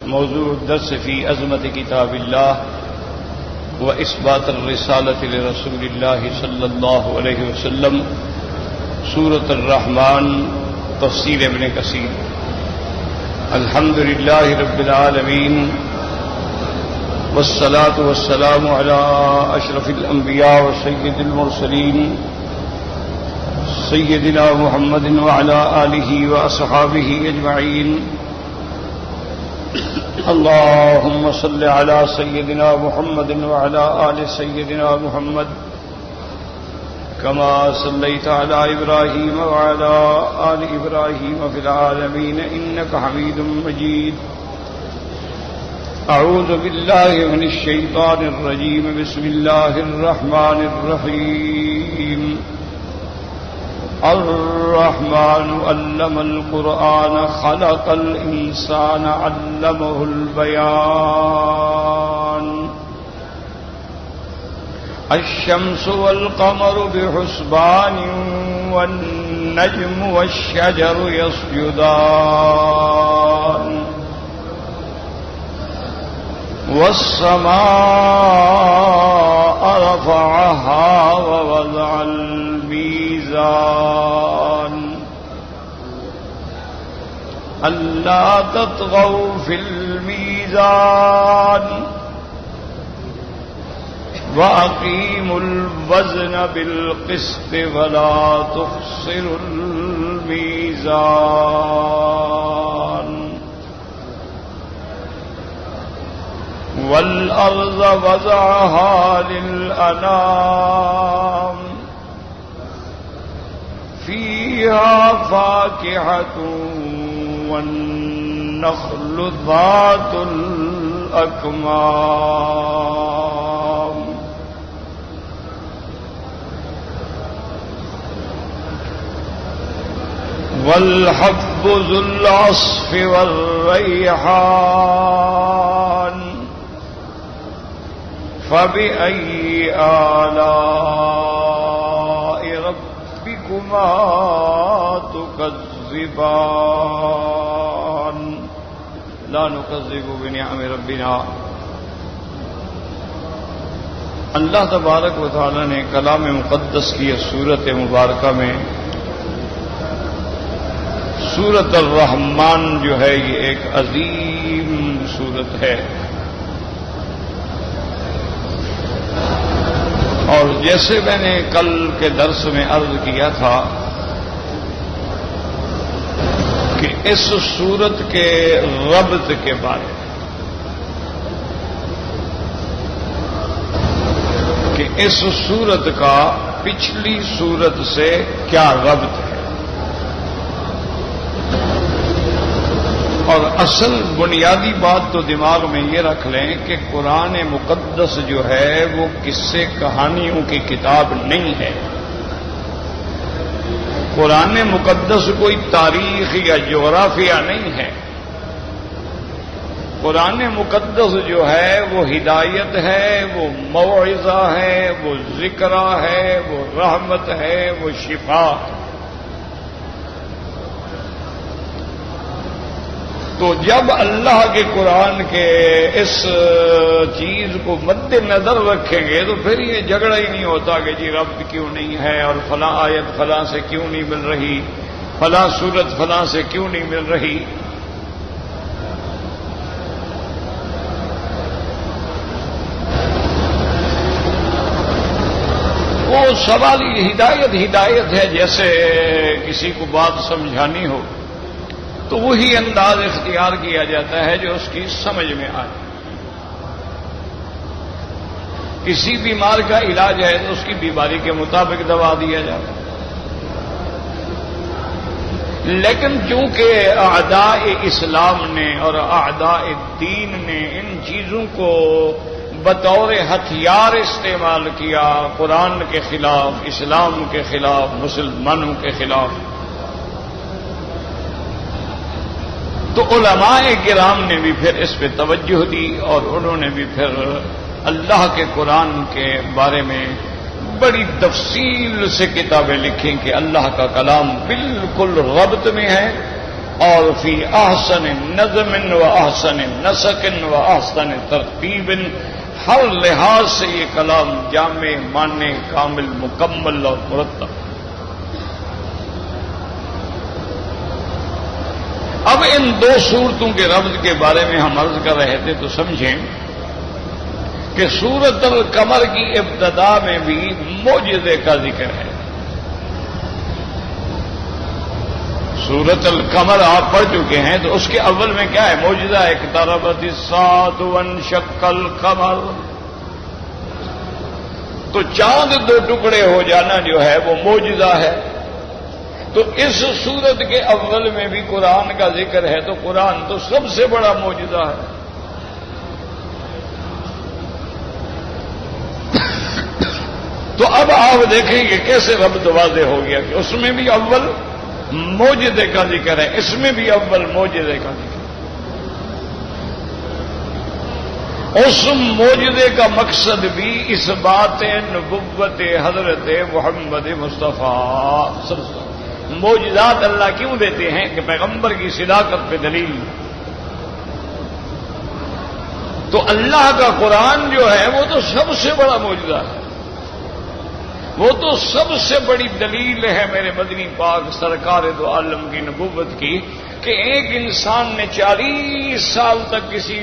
موضوع الدرس في عظمة كتاب الله وإثبات الرسالة لرسول الله صلى الله عليه وسلم سورة الرحمن تفسير ابن كثير. الحمد لله رب العالمين والصلاة والسلام على أشرف الأنبياء وسيد المرسلين سيدنا محمد وعلى آله وأصحابه أجمعين. اللهم صل على سيدنا محمد وعلى آل سيدنا محمد كما صليت على إبراهيم وعلى آل إبراهيم في العالمين إنك حميد مجيد. أعوذ بالله من الشيطان الرجيم. بسم الله الرحمن الرحيم. الرحمن علم القرآن خلق الإنسان علمه البيان. الشمس والقمر بحسبان والنجم والشجر يسجدان والسماء رفعها ووضع الميزان ألا تطغوا في الميزان وأقيموا الوزن بالقسط ولا تخسروا الميزان والأرض وضعها للأنام فيها فاكهة والنخل ذات الأكمام والحب ذو العصف والريحان فبأي آلاء ربكما تكذبان لا نكذب بنعم ربنا. اللہ تبارک و تعالی نے کلام مقدس کی سورت مبارکہ میں سورت الرحمن جو ہے یہ ایک عظیم سورت ہے، اور جیسے میں نے کل کے درس میں عرض کیا تھا کہ اس سورت کے ربط کے بارے میں، کہ اس سورت کا پچھلی سورت سے کیا ربط ہے، اور اصل بنیادی بات تو دماغ میں یہ رکھ لیں کہ قرآن مقدس جو ہے وہ قصے کہانیوں کی کتاب نہیں ہے. قرآن مقدس کوئی تاریخ یا جغرافیہ نہیں ہے. قرآن مقدس جو ہے وہ ہدایت ہے، وہ موعظہ ہے، وہ ذکرہ ہے، وہ رحمت ہے، وہ شفا. تو جب اللہ کے قرآن کے اس چیز کو مد نظر رکھیں گے تو پھر یہ جھگڑا ہی نہیں ہوتا کہ جی رب کیوں نہیں ہے، اور فلاں آیت فلاں سے کیوں نہیں مل رہی، فلاں سورت فلاں سے کیوں نہیں مل رہی. وہ سوال ہدایت ہے. جیسے کسی کو بات سمجھانی ہو تو وہی انداز اختیار کیا جاتا ہے جو اس کی سمجھ میں آئے. کسی بیمار کا علاج ہے تو اس کی بیماری کے مطابق دوا دیا جاتا ہے. لیکن چونکہ اعداء اسلام نے اور اعداء دین نے ان چیزوں کو بطور ہتھیار استعمال کیا قرآن کے خلاف، اسلام کے خلاف، مسلمانوں کے خلاف، تو علماء کرام نے بھی پھر اس پہ توجہ دی اور انہوں نے بھی پھر اللہ کے قرآن کے بارے میں بڑی تفصیل سے کتابیں لکھی کہ اللہ کا کلام بالکل ربط میں ہے اور فی احسن نظم و احسن نسق و احسن ترتیب، ہر لحاظ سے یہ کلام جامع، معنی، کامل، مکمل اور مرتب۔ اب ان دو صورتوں کے ربط کے بارے میں ہم عرض کر رہے تھے تو سمجھیں کہ سورۃ القمر کی ابتدا میں بھی معجزے کا ذکر ہے۔ سورۃ القمر آپ پڑھ چکے ہیں تو اس کے اول میں کیا ہے؟ معجزہ ہے، اقتربت الساعۃ وانشق القمر۔ تو چاند دو ٹکڑے ہو جانا جو ہے وہ معجزہ ہے۔ تو اس سورت کے اول میں بھی قرآن کا ذکر ہے، تو قرآن تو سب سے بڑا معجزہ ہے۔ تو اب آپ دیکھیں کہ کیسے ربط واضح ہو گیا کہ اس میں بھی اول معجزے کا ذکر ہے، اس میں بھی اول معجزے کا ذکر ہے۔ اس معجزے کا مقصد بھی اس بات نبوت حضرت محمد مصطفیٰ صلی اللہ علیہ وسلم۔ معجزات اللہ کیوں دیتے ہیں؟ کہ پیغمبر کی صداقت پہ دلیل۔ تو اللہ کا قرآن جو ہے وہ تو سب سے بڑا معجزہ ہے، وہ تو سب سے بڑی دلیل ہے میرے مدنی پاک سرکار دو عالم کی نبوت کی، کہ ایک انسان نے 40 سال تک کسی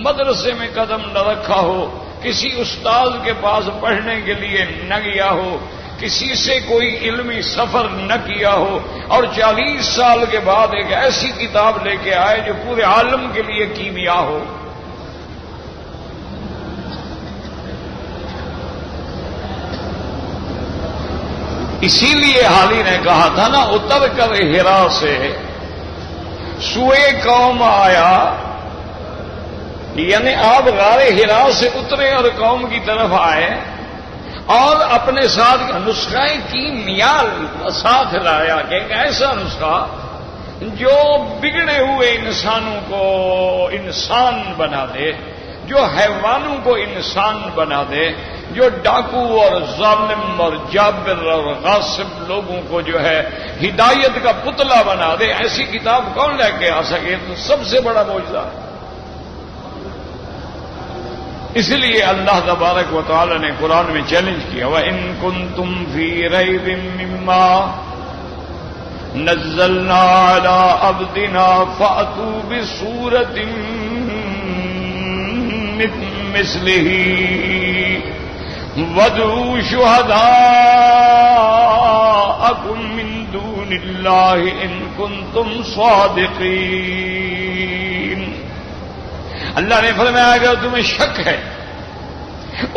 مدرسے میں قدم نہ رکھا ہو، کسی استاد کے پاس پڑھنے کے لیے نہ گیا ہو، کسی سے کوئی علمی سفر نہ کیا ہو، اور 40 سال کے بعد ایک ایسی کتاب لے کے آئے جو پورے عالم کے لیے کیمیا ہو۔ اسی لیے حالی نے کہا تھا نا، اتر کر ہرا سے سوئے قوم آیا، یعنی آپ غار ہرا سے اترے اور قوم کی طرف آئے اور اپنے ساتھ نسخہ کیمیا ساتھ لایا، کہ ایک ایسا نسخہ جو بگڑے ہوئے انسانوں کو انسان بنا دے، جو حیوانوں کو انسان بنا دے، جو ڈاکو اور ظالم اور جابر اور غاصب لوگوں کو جو ہے ہدایت کا پتلا بنا دے، ایسی کتاب کون لے کے آ سکے؟ تو سب سے بڑا معجزہ ہے۔ اس لیے اللہ تبارک و تعالی نے قرآن میں چیلنج کیا، وَإِن كُنتُمْ فِي رَيْبٍ مِّمَّا نَزَّلْنَا عَلَىٰ عَبْدِنَا فَأْتُوا بِسُورَةٍ مِّثْلِهِ وَادْعُوا شُهَدَاءَكُم مِّن دُونِ اللَّهِ إِن كُنتُمْ صَادِقِينَ۔ اللہ نے فرمایا اگر تمہیں شک ہے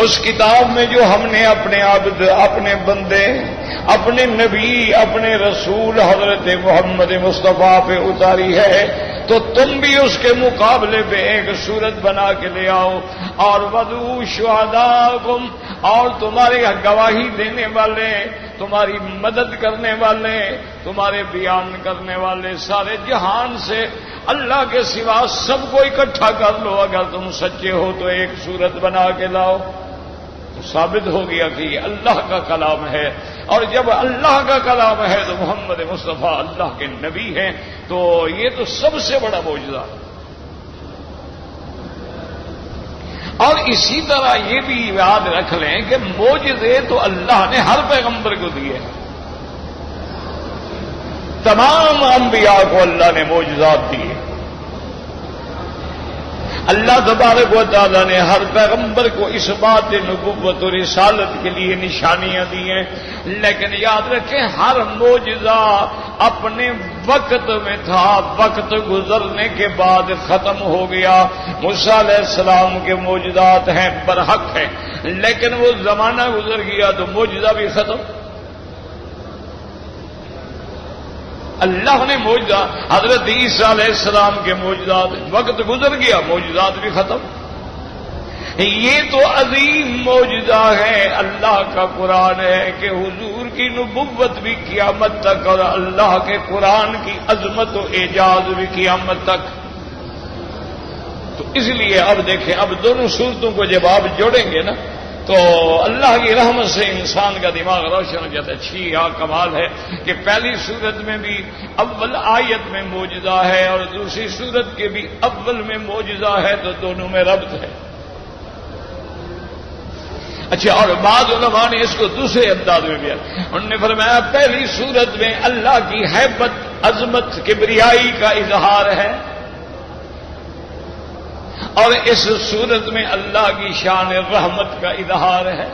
اس کتاب میں جو ہم نے اپنے عبد، اپنے بندے، اپنے نبی، اپنے رسول حضرت محمد مصطفیٰ پہ اتاری ہے، تو تم بھی اس کے مقابلے پہ ایک صورت بنا کے لے آؤ، اور وَادْعُوا شُهَدَاءَكُمْ، اور تمہارے گواہی دینے والے، تمہاری مدد کرنے والے، تمہارے بیان کرنے والے سارے جہان سے اللہ کے سوا سب کو اکٹھا کر لو، اگر تم سچے ہو تو ایک صورت بنا کے لاؤ۔ تو ثابت ہو گیا کہ یہ اللہ کا کلام ہے، اور جب اللہ کا کلام ہے تو محمد مصطفیٰ اللہ کے نبی ہیں، تو یہ تو سب سے بڑا معجزہ ہے۔ اور اسی طرح یہ بھی یاد رکھ لیں کہ معجزے تو اللہ نے ہر پیغمبر کو دیے ہیں، تمام انبیاء کو اللہ نے معجزات دیے۔ اللہ تبارک و تعالیٰ نے ہر پیغمبر کو اس بات نبوت و رسالت کے لیے نشانیاں دی ہیں، لیکن یاد رکھیں ہر معجزہ اپنے وقت میں تھا، وقت گزرنے کے بعد ختم ہو گیا۔ موسیٰ علیہ السلام کے معجزات ہیں، برحق ہیں، لیکن وہ زمانہ گزر گیا تو معجزہ بھی ختم۔ اللہ نے معجزہ حضرت عیسیٰ علیہ السلام کے معجزات، وقت گزر گیا معجزات بھی ختم۔ یہ تو عظیم معجزہ ہے اللہ کا قرآن ہے کہ حضور کی نبوت بھی قیامت تک، اور اللہ کے قرآن کی عظمت و اعجاز بھی قیامت تک۔ تو اس لیے اب دیکھیں، اب دونوں صورتوں کو جب آپ جوڑیں گے نا تو اللہ کی رحمت سے انسان کا دماغ روشن ہو جاتا ہے. اچھی کمال ہے کہ پہلی صورت میں بھی اول آیت میں معجزہ ہے اور دوسری صورت کے بھی اول میں معجزہ ہے، تو دونوں میں ربط ہے. اچھا، اور بعض علماء نے اس کو دوسرے انداز میں بھی انہوں نے فرمایا پہلی صورت میں اللہ کی ہیبت، عظمت، کبریائی کا اظہار ہے، اور اس صورت میں اللہ کی شان رحمت کا اظہار ہے.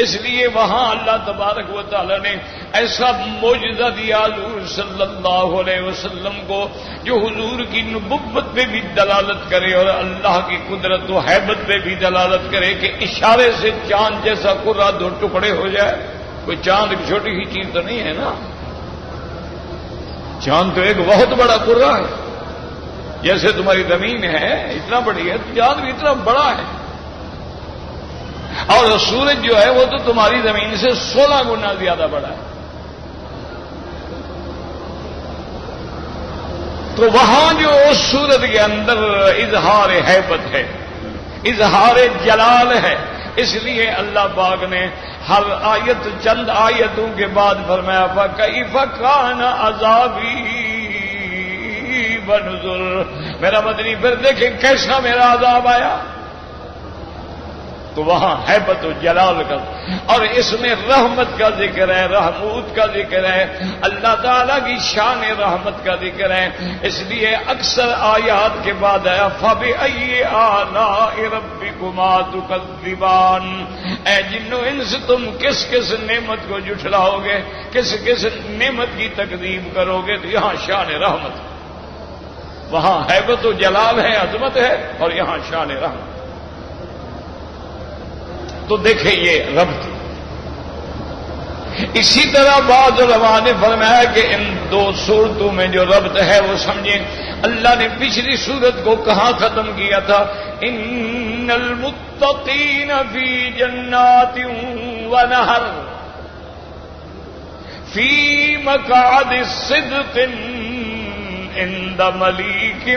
اس لیے وہاں اللہ تبارک و تعالی نے ایسا معجزہ دیا حضور صلی اللہ علیہ وسلم کو جو حضور کی نبوت پہ بھی دلالت کرے اور اللہ کی قدرت و ہیبت پہ بھی دلالت کرے کہ اشارے سے چاند جیسا کرہ دو ٹکڑے ہو جائے. کوئی چاند کی چھوٹی سی چیز تو نہیں ہے نا، چاند تو ایک بہت بڑا کرہ ہے. جیسے تمہاری زمین ہے اتنا بڑی ہے، چاند بھی اتنا بڑا ہے، اور سورج جو ہے وہ تو تمہاری زمین سے 16 گنا زیادہ بڑا ہے. تو وہاں جو اس سورت کے اندر اظہار ہیبت ہے، اظہار جلال ہے. اس لیے اللہ پاک نے ہر آیت چند آیتوں کے بعد فرمایا فَكَيْفَ كَانَ عَذَابِي وَنُذُرِ. میرا مدنی پھر دیکھیں کیسا میرا عذاب آیا. تو وہاں ہیبت و جلال کا، اور اس میں رحمت کا ذکر ہے، رحمت کا ذکر ہے، اللہ تعالیٰ کی شان رحمت کا ذکر ہے. اس لیے اکثر آیات کے بعد آیا فَبِأَيِّ آلَاءِ رَبِّكُمَا تُكَذِّبَانِ. اے جن و انس تم کس کس نعمت کو جھٹلاؤ گے، کس کس نعمت کی تکذیب کرو گے. تو یہاں شان رحمت، وہاں ہیبت و جلال ہے، عظمت ہے، اور یہاں شان رحمت. تو دیکھیں یہ ربط. اسی طرح بعض علماء نے فرمایا کہ ان دو صورتوں میں جو ربط ہے وہ سمجھیں. اللہ نے پچھلی صورت کو کہاں ختم کیا تھا؟ ان المتقین فی جنات ونہر فی مقعد صدق عند ملیک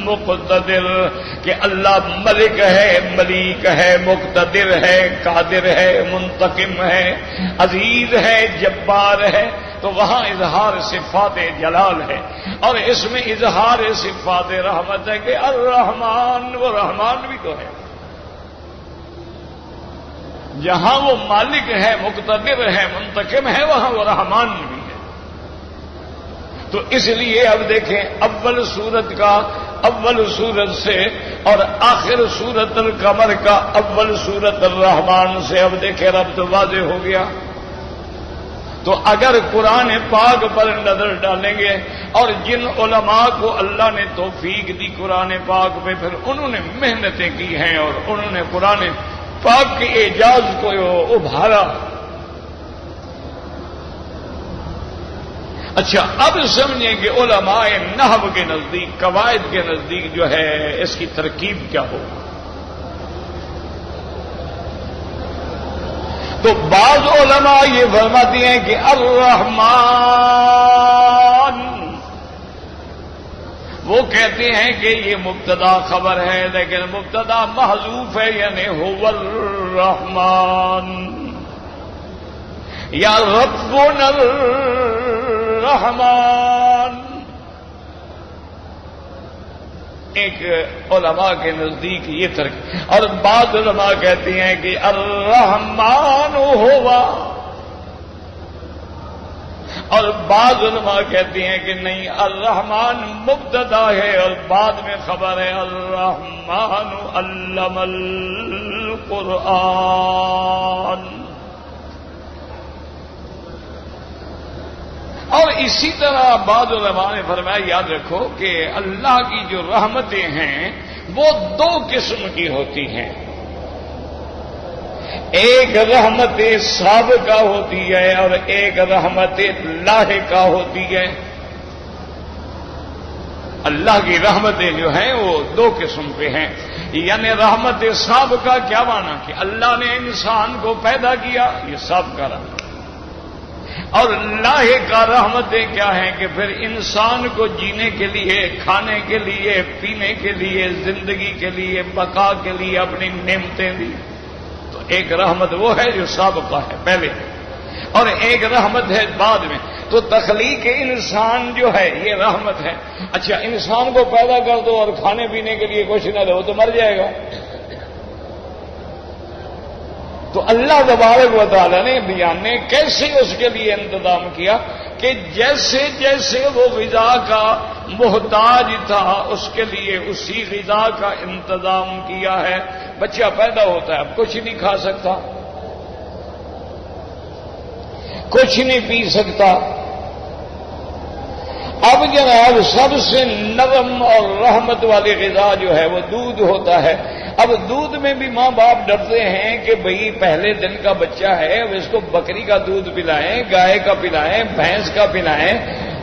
مقتدر. کہ اللہ ملک ہے، ملیک ہے، مقتدر ہے، قادر ہے، منتقم ہے، عزیز ہے، جبار ہے. تو وہاں اظہار صفات جلال ہے، اور اس میں اظہار صفات رحمت ہے کہ الرحمن، وہ رحمان بھی تو ہے. جہاں وہ مالک ہے، مقتدر ہے، منتقم ہے، وہاں وہ رحمان بھی ہے. تو اس لیے اب دیکھیں اول سورت کا اول سورت سے اور آخر سورت القمر کا اول سورت الرحمن سے اب دیکھیں ربط واضح ہو گیا. تو اگر قرآن پاک پر نظر ڈالیں گے اور جن علماء کو اللہ نے توفیق دی قرآن پاک پہ، پھر انہوں نے محنتیں کی ہیں اور انہوں نے قرآن پاک کے اعجاز کو ابھارا. اچھا، اب سمجھیں کہ علماء نحو کے نزدیک، قواعد کے نزدیک جو ہے اس کی ترکیب کیا ہوگی. تو بعض علماء یہ فرماتی ہیں کہ الرحمن، وہ کہتے ہیں کہ یہ مبتدا خبر ہے، لیکن مبتدا محذوف ہے، یعنی هو الرحمن یا ربنا الرحمن. ایک علماء کے نزدیک یہ ترکیب، اور بعض علماء کہتے ہیں کہ الرحمن ہوا، اور بعض علماء کہتے ہیں کہ نہیں، الرحمن مبتدا ہے اور بعد میں خبر ہے الرحمن علم القرآن. اور اسی طرح بعض علماء نے فرمایا یاد رکھو کہ اللہ کی جو رحمتیں ہیں وہ دو قسم کی ہوتی ہیں. ایک رحمت سابقہ ہوتی ہے اور ایک رحمت لاحقہ ہوتی ہے. اللہ کی رحمتیں جو ہیں وہ دو قسم پہ ہیں. یعنی رحمت سابقہ کیا مانا کہ اللہ نے انسان کو پیدا کیا، یہ سابقہ رحمت. اور اللہ کا رحمتیں کیا ہیں کہ پھر انسان کو جینے کے لیے، کھانے کے لیے، پینے کے لیے، زندگی کے لیے، بقا کے لیے اپنی نعمتیں دی. تو ایک رحمت وہ ہے جو سابقہ ہے پہلے، اور ایک رحمت ہے بعد میں. تو تخلیق انسان جو ہے یہ رحمت ہے. اچھا انسان کو پیدا کر دو اور کھانے پینے کے لیے کچھ نہ دو تو مر جائے گا. تو اللہ تبارک و تعالی نے بیان نے کیسے اس کے لیے انتظام کیا کہ جیسے جیسے وہ غذا کا محتاج تھا اس کے لیے اسی غذا کا انتظام کیا ہے. بچہ پیدا ہوتا ہے، اب کچھ نہیں کھا سکتا، کچھ نہیں پی سکتا. اب جناب سب سے نرم اور رحمت والی غذا جو ہے وہ دودھ ہوتا ہے. اب دودھ میں بھی ماں باپ ڈرتے ہیں کہ بھئی پہلے دن کا بچہ ہے، اب اس کو بکری کا دودھ پلائیں، گائے کا پلائیں، بھینس کا پلائیں،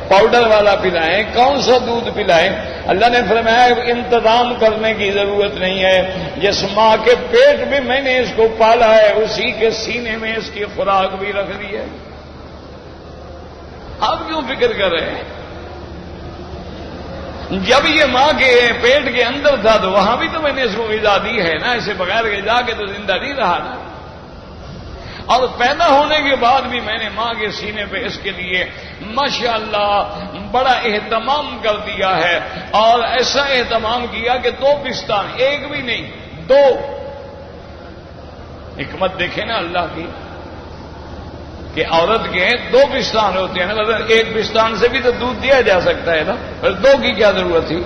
پاؤڈر والا پلائیں، کون سا دودھ پلائیں. اللہ نے فرمایا انتظام کرنے کی ضرورت نہیں ہے. جس ماں کے پیٹ میں میں نے اس کو پالا ہے اسی کے سینے میں اس کی خوراک بھی رکھ دی ہے. آپ کیوں فکر کر رہے ہیں؟ جب یہ ماں کے پیٹ کے اندر تھا تو وہاں بھی تو میں نے اس کو غذا دی ہے نا، اسے بغیر غذا کے تو زندہ نہیں رہا نا. اور پیدا ہونے کے بعد بھی میں نے ماں کے سینے پہ اس کے لیے ماشاءاللہ بڑا اہتمام کر دیا ہے. اور ایسا اہتمام کیا کہ 2 پستان، ایک بھی نہیں 2. حکمت دیکھیں نا اللہ کی کہ عورت کے 2 پستان ہوتے ہیں نا، اگر ایک پستان سے بھی تو دودھ دیا جا سکتا ہے نا، پھر 2 کی کیا ضرورت تھی؟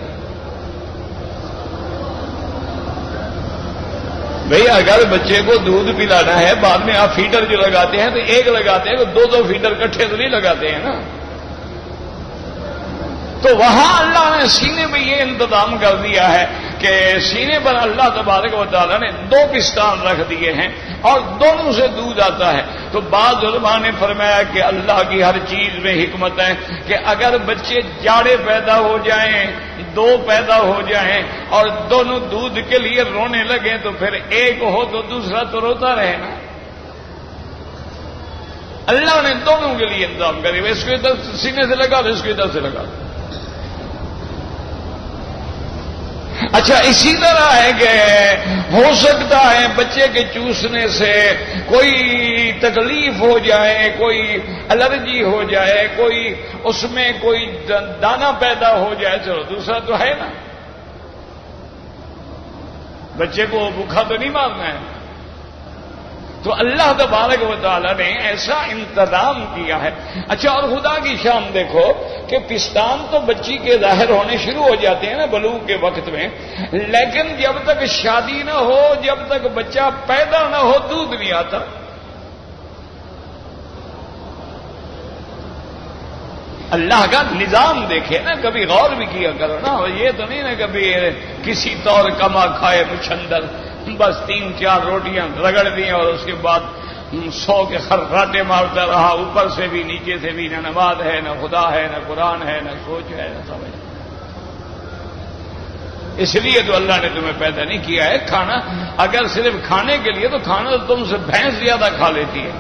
بھئی اگر بچے کو دودھ پلانا ہے بعد میں آپ فیڈر جو لگاتے ہیں تو ایک لگاتے ہیں تو 2 فیڈر کٹھے تو نہیں لگاتے ہیں نا. تو وہاں اللہ نے سینے میں یہ انتظام کر دیا ہے کہ سینے پر اللہ تبارک و تعالیٰ نے 2 پستان رکھ دیے ہیں اور دونوں سے دودھ آتا ہے. تو بعض علماء نے فرمایا کہ اللہ کی ہر چیز میں حکمت ہے کہ اگر بچے جاڑے پیدا ہو جائیں، 2 پیدا ہو جائیں اور دونوں دودھ کے لیے رونے لگیں تو پھر ایک ہو تو دوسرا تو روتا رہے نا. اللہ نے دونوں کے لیے انتظام کری. اس کو ادھر سینے سے لگا دو، اس کو ادھر سے لگا دو. اچھا اسی طرح ہے کہ ہو سکتا ہے بچے کے چوسنے سے کوئی تکلیف ہو جائے، کوئی الرجی ہو جائے، کوئی اس میں کوئی دانہ پیدا ہو جائے، چلو دوسرا تو ہے نا. بچے کو بھوکا تو نہیں مارنا ہے. تو اللہ تبارک و تعالی نے ایسا انتظام کیا ہے. اچھا اور خدا کی شان دیکھو کہ پستان تو بچی کے ظاہر ہونے شروع ہو جاتے ہیں نا بلوغ کے وقت میں، لیکن جب تک شادی نہ ہو، جب تک بچہ پیدا نہ ہو دودھ نہیں آتا. اللہ کا نظام دیکھے نا، کبھی غور بھی کیا کرو نا. یہ تو نہیں نا کبھی کسی طور کما کھائے مچھندر، بس 3-4 روٹیاں رگڑ دیں اور اس کے بعد 100 کے خرخراٹے مارتا رہا، اوپر سے بھی نیچے سے بھی. نہ نماز ہے، نہ خدا ہے، نہ قرآن ہے، نہ سوچ ہے، نہ سمجھ. اس لیے تو اللہ نے تمہیں پیدا نہیں کیا ہے. کھانا اگر صرف کھانے کے لیے تو کھانا تو تم سے بھینس زیادہ کھا لیتی ہے.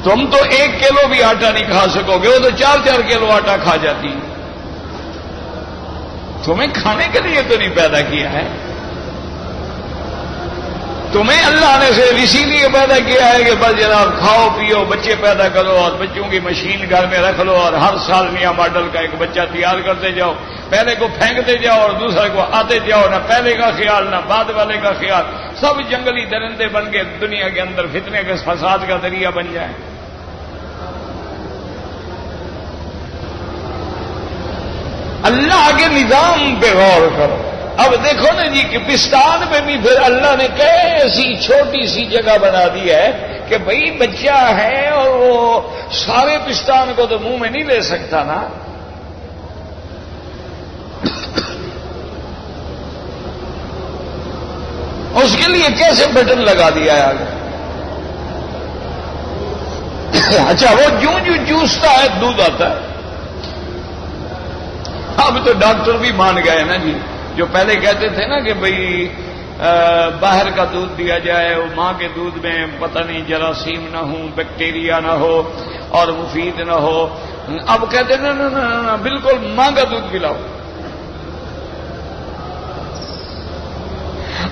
تم تو 1 کلو بھی آٹا نہیں کھا سکو گے، وہ تو 4-4 کلو آٹا کھا جاتی ہے. تمہیں کھانے کے لیے تو نہیں پیدا کیا ہے. تمہیں اللہ نے صرف اسی لیے پیدا کیا ہے کہ بس جناب کھاؤ پیو، بچے پیدا کرو اور بچوں کی مشین گھر میں رکھ لو اور ہر سال نیا ماڈل کا ایک بچہ تیار کرتے جاؤ. پہلے کو پھینکتے جاؤ اور دوسرے کو آتے جاؤ. نہ پہلے کا خیال نہ بعد والے کا خیال. سب جنگلی درندے بن کے دنیا کے اندر فتنے کے فساد کا ذریعہ بن جائیں. اللہ کے نظام پہ غور کرو. اب دیکھو نا جی کہ پستان میں بھی پھر اللہ نے کیسی چھوٹی سی جگہ بنا دی ہے کہ بھئی بچہ ہے اور وہ سارے پستان کو تو منہ میں نہیں لے سکتا نا. اس کے لیے کیسے بٹن لگا دیا ہے آگے. اچھا وہ جو چوستا ہے دودھ آتا ہے. اب تو ڈاکٹر بھی مان گئے نا جی. جو پہلے کہتے تھے نا کہ بھئی باہر کا دودھ دیا جائے، وہ ماں کے دودھ میں پتہ نہیں جراثیم نہ ہو، بیکٹیریا نہ ہو اور مفید نہ ہو. اب کہتے ہیں نا بالکل ماں کا دودھ پلاؤ.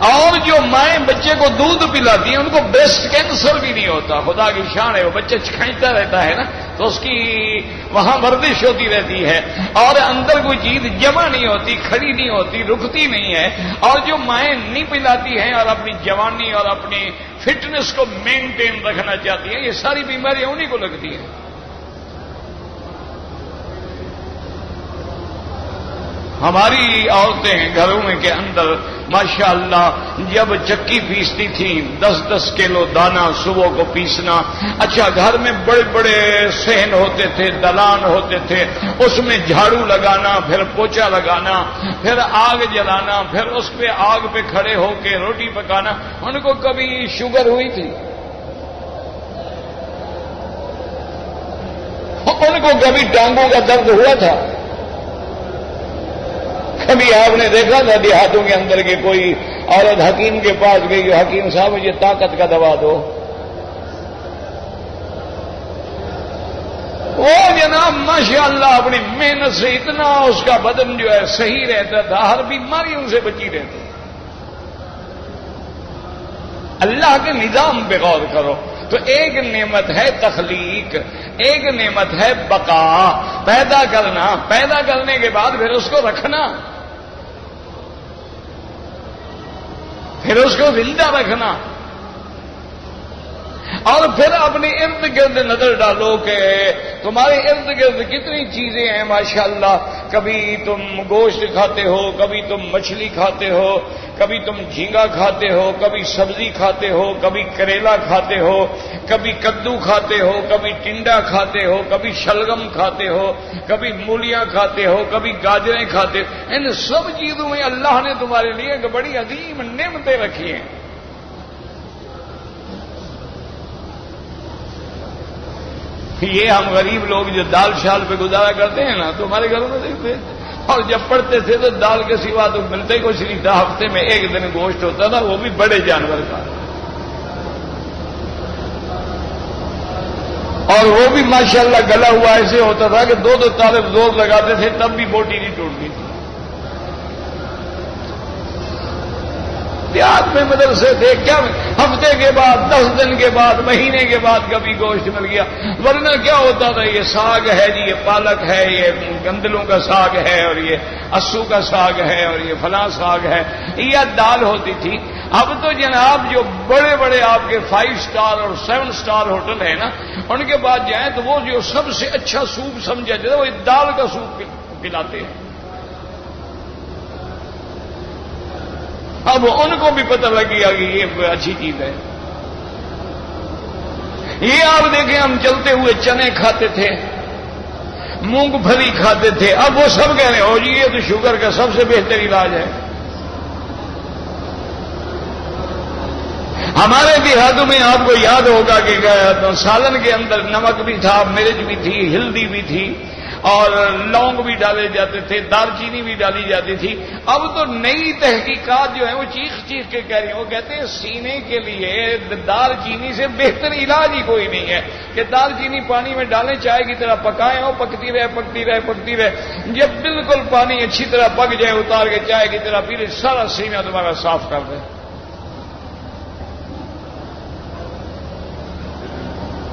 اور جو مائیں بچے کو دودھ پلاتی ہیں ان کو بریسٹ کینسر بھی نہیں ہوتا. خدا کی شان ہے. وہ بچہ کھینچتا رہتا ہے نا تو اس کی وہاں ورزش ہوتی رہتی ہے اور اندر کوئی چیز جمع نہیں ہوتی، کھڑی نہیں ہوتی، رکتی نہیں ہے. اور جو مائیں نہیں پلاتی ہیں اور اپنی جوانی اور اپنی فٹنس کو مینٹین رکھنا چاہتی ہیں، یہ ساری بیماریاں انہی کو لگتی ہیں. ہماری عورتیں گھروں میں کے اندر ماشاءاللہ جب چکی پیستی تھیں 10-10 کلو دانا صبح کو پیسنا. اچھا گھر میں بڑے بڑے صحن ہوتے تھے، دلان ہوتے تھے، اس میں جھاڑو لگانا، پھر پوچھا لگانا، پھر آگ جلانا، پھر اس پہ آگ پہ کھڑے ہو کے روٹی پکانا. ان کو کبھی شوگر ہوئی تھی؟ ان کو کبھی ٹانگوں کا درد ہوا تھا؟ کبھی آپ نے دیکھا تھا دیہاتوں کے اندر کہ کوئی عورت حکیم کے پاس گئی، حکیم صاحب مجھے طاقت کا دوا دو؟ وہ جناب ماشاءاللہ اپنی محنت سے اتنا اس کا بدن جو ہے صحیح رہتا تھا، ہر بیماریوں سے بچی رہتی. اللہ کے نظام پہ غور کرو تو ایک نعمت ہے تخلیق، ایک نعمت ہے بقا، پیدا کرنا، پیدا کرنے کے بعد پھر اس کو رکھنا، پھر اس کو زندہ رکھنا. اور پھر اپنے ارد گرد نظر ڈالو کہ تمہارے ارد گرد کتنی چیزیں ہیں ماشاءاللہ. کبھی تم گوشت کھاتے ہو، کبھی تم مچھلی کھاتے ہو، کبھی تم جھینگا کھاتے ہو، کبھی سبزی کھاتے ہو، کبھی کریلا کھاتے ہو، کبھی کدو کھاتے ہو، کبھی ٹنڈا کھاتے ہو، کبھی شلگم کھاتے ہو، کبھی مولیاں کھاتے ہو، کبھی گاجریں کھاتے ہو. ان سب چیزوں میں اللہ نے تمہارے لیے ایک بڑی عظیم نعمتیں رکھی ہیں. یہ ہم غریب لوگ جو دال شال پہ گزارا کرتے ہیں نا تو ہمارے گھروں میں دیکھتے اور جب پڑھتے تھے تو دال کے سوا تو ملتے کچھ نہیں تھا. ہفتے میں ایک دن گوشت ہوتا تھا، وہ بھی بڑے جانور کا، اور وہ بھی ماشاءاللہ گلا ہوا ایسے ہوتا تھا کہ 2 طالب زور لگاتے تھے تب بھی بوٹی نہیں ٹوٹتی تھی. دیہات میں مدرسے تھے، کیا ہفتے کے بعد، 10 دن کے بعد، مہینے کے بعد کبھی گوشت مل گیا. ورنہ کیا ہوتا تھا، یہ ساگ ہے جی، یہ پالک ہے، یہ گندلوں کا ساگ ہے، اور یہ اسو کا ساگ ہے، اور یہ فلاں ساگ ہے، یہ دال ہوتی تھی. اب تو جناب جو بڑے بڑے آپ کے 5 سٹار اور 7 سٹار ہوٹل ہیں نا، ان کے بعد جائیں تو وہ جو سب سے اچھا سوپ سمجھا جاتا ہے وہ دال کا سوپ پلاتے ہیں. اب ان کو بھی پتہ لگ گیا کہ یہ اچھی چیز ہے. یہ آپ دیکھیں ہم چلتے ہوئے چنے کھاتے تھے، مونگ پھلی کھاتے تھے، اب وہ سب کہہ رہے ہیں جی یہ تو شوگر کا سب سے بہتر علاج ہے. ہمارے دیہاتوں میں آپ کو یاد ہوگا کہ سالن کے اندر نمک بھی تھا، مرچ بھی تھی، ہلدی بھی تھی، اور لونگ بھی ڈالے جاتے تھے، دار چینی بھی ڈالی جاتی تھی. اب تو نئی تحقیقات جو ہیں وہ چیخ چیخ کے کہہ رہی ہیں، وہ کہتے ہیں سینے کے لیے دار چینی سے بہتر علاج ہی کوئی نہیں ہے کہ دار چینی پانی میں ڈالیں، چائے کی طرح پکائیں اور پکتی رہے پکتی رہے پکتی رہے. جب بالکل پانی اچھی طرح پک جائے اتار کے چائے کی طرح پی لے، سارا سینہ تمہارا صاف کر دے.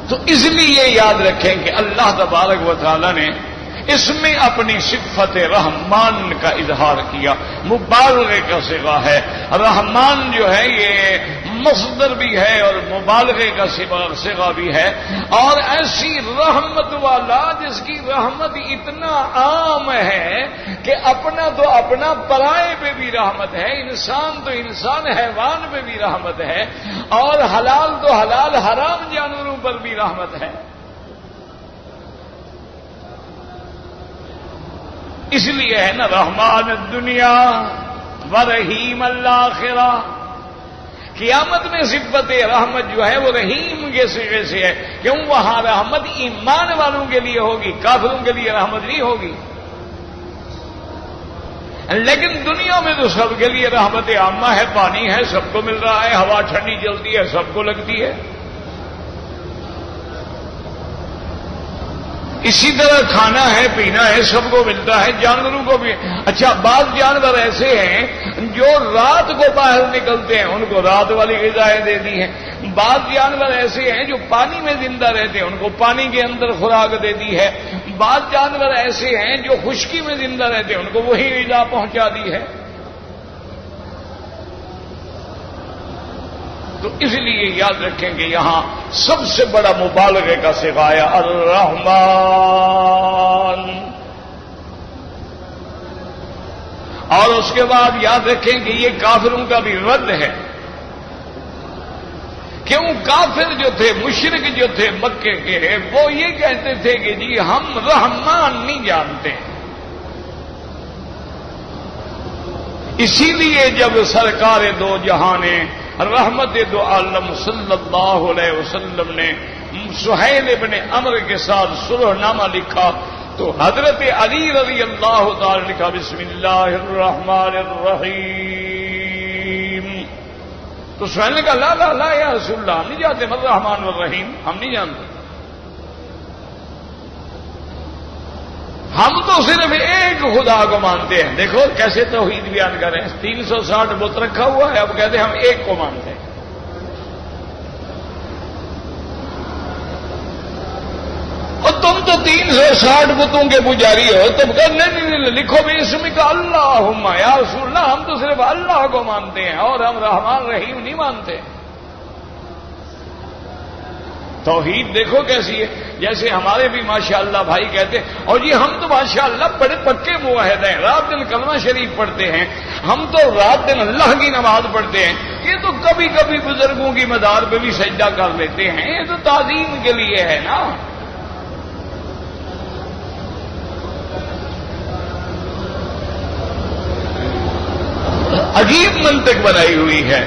تو اس لیے یاد رکھیں کہ اللہ تبارک و تعالی نے اس میں اپنی صفت رحمان کا اظہار کیا. مبالغے کا صیغہ ہے. رحمان جو ہے یہ مصدر بھی ہے اور مبالغے کا صیغہ بھی ہے. اور ایسی رحمت والا جس کی رحمت اتنا عام ہے کہ اپنا تو اپنا، پرائے پہ بھی رحمت ہے، انسان تو انسان، حیوان پہ بھی رحمت ہے، اور حلال تو حلال، حرام جانوروں پر بھی رحمت ہے. اس لیے ہے نا رحمان الدنیا و رحیم الآخرہ. قیامت میں صفت رحمت جو ہے وہ رحیم کے صیغے سے ہے. کیوں؟ وہاں رحمت ایمان والوں کے لیے ہوگی، کافروں کے لیے رحمت نہیں ہوگی. لیکن دنیا میں تو سب کے لیے رحمت عامہ ہے، پانی ہے سب کو مل رہا ہے، ہوا ٹھنڈی چلتی ہے سب کو لگتی ہے، اسی طرح کھانا ہے پینا ہے سب کو ملتا ہے، جانوروں کو بھی۔ اچھا بعض جانور ایسے ہیں جو رات کو باہر نکلتے ہیں، ان کو رات والی غذائیں دے دی ہیں، بعض جانور ایسے ہیں جو پانی میں زندہ رہتے ہیں، ان کو پانی کے اندر خوراک دے دی ہے، بعض جانور ایسے ہیں جو خشکی میں زندہ رہتے ہیں، ان کو وہی غذا پہنچا دی ہے۔ تو اس لیے یاد رکھیں کہ یہاں سب سے بڑا مبالغے کا صیغہ ہے الرحمن، اور اس کے بعد یاد رکھیں کہ یہ کافروں کا بھی رد ہے۔ کیوں؟ کافر جو تھے، مشرک جو تھے مکے کے، وہ یہ کہتے تھے کہ جی ہم رحمان نہیں جانتے، اسی لیے جب سرکار دو جہاں نے رحمت دو عالم صلی اللہ علیہ وسلم نے سہیل ابن عمرو کے ساتھ صلح نامہ لکھا تو حضرت علی رضی اللہ تعالی لکھا بسم اللہ الرحمن الرحیم، تو سہیل نے کہا لا لا لا یا رسول اللہ، ہم نہیں جانتے مر رحمان الرحیم، ہم نہیں جانتے، ہم تو صرف ایک خدا کو مانتے ہیں۔ دیکھو کیسے توحید بیان کر رہے ہیں، 360 بت رکھا ہوا ہے، اب کہتے ہیں ہم ایک کو مانتے ہیں۔ اور تم تو 360 بتوں کے پجاری ہو، تم کہ نہیں لکھو بھی اس میں کہ اللہم یا رسول اللہ، ہم تو صرف اللہ کو مانتے ہیں اور ہم رحمان رحیم نہیں مانتے۔ توحید دیکھو کیسی ہے، جیسے ہمارے بھی ماشاءاللہ بھائی کہتے ہیں اور جی ہم تو ماشاءاللہ بڑے پکے موحد ہیں، رات دن کلمہ شریف پڑھتے ہیں، ہم تو رات دن اللہ کی نماز پڑھتے ہیں، یہ تو کبھی کبھی بزرگوں کی مدار پہ بھی سجدہ کر لیتے ہیں، یہ تو تعظیم کے لیے ہے نا۔ عجیب منطق بنائی ہوئی ہے۔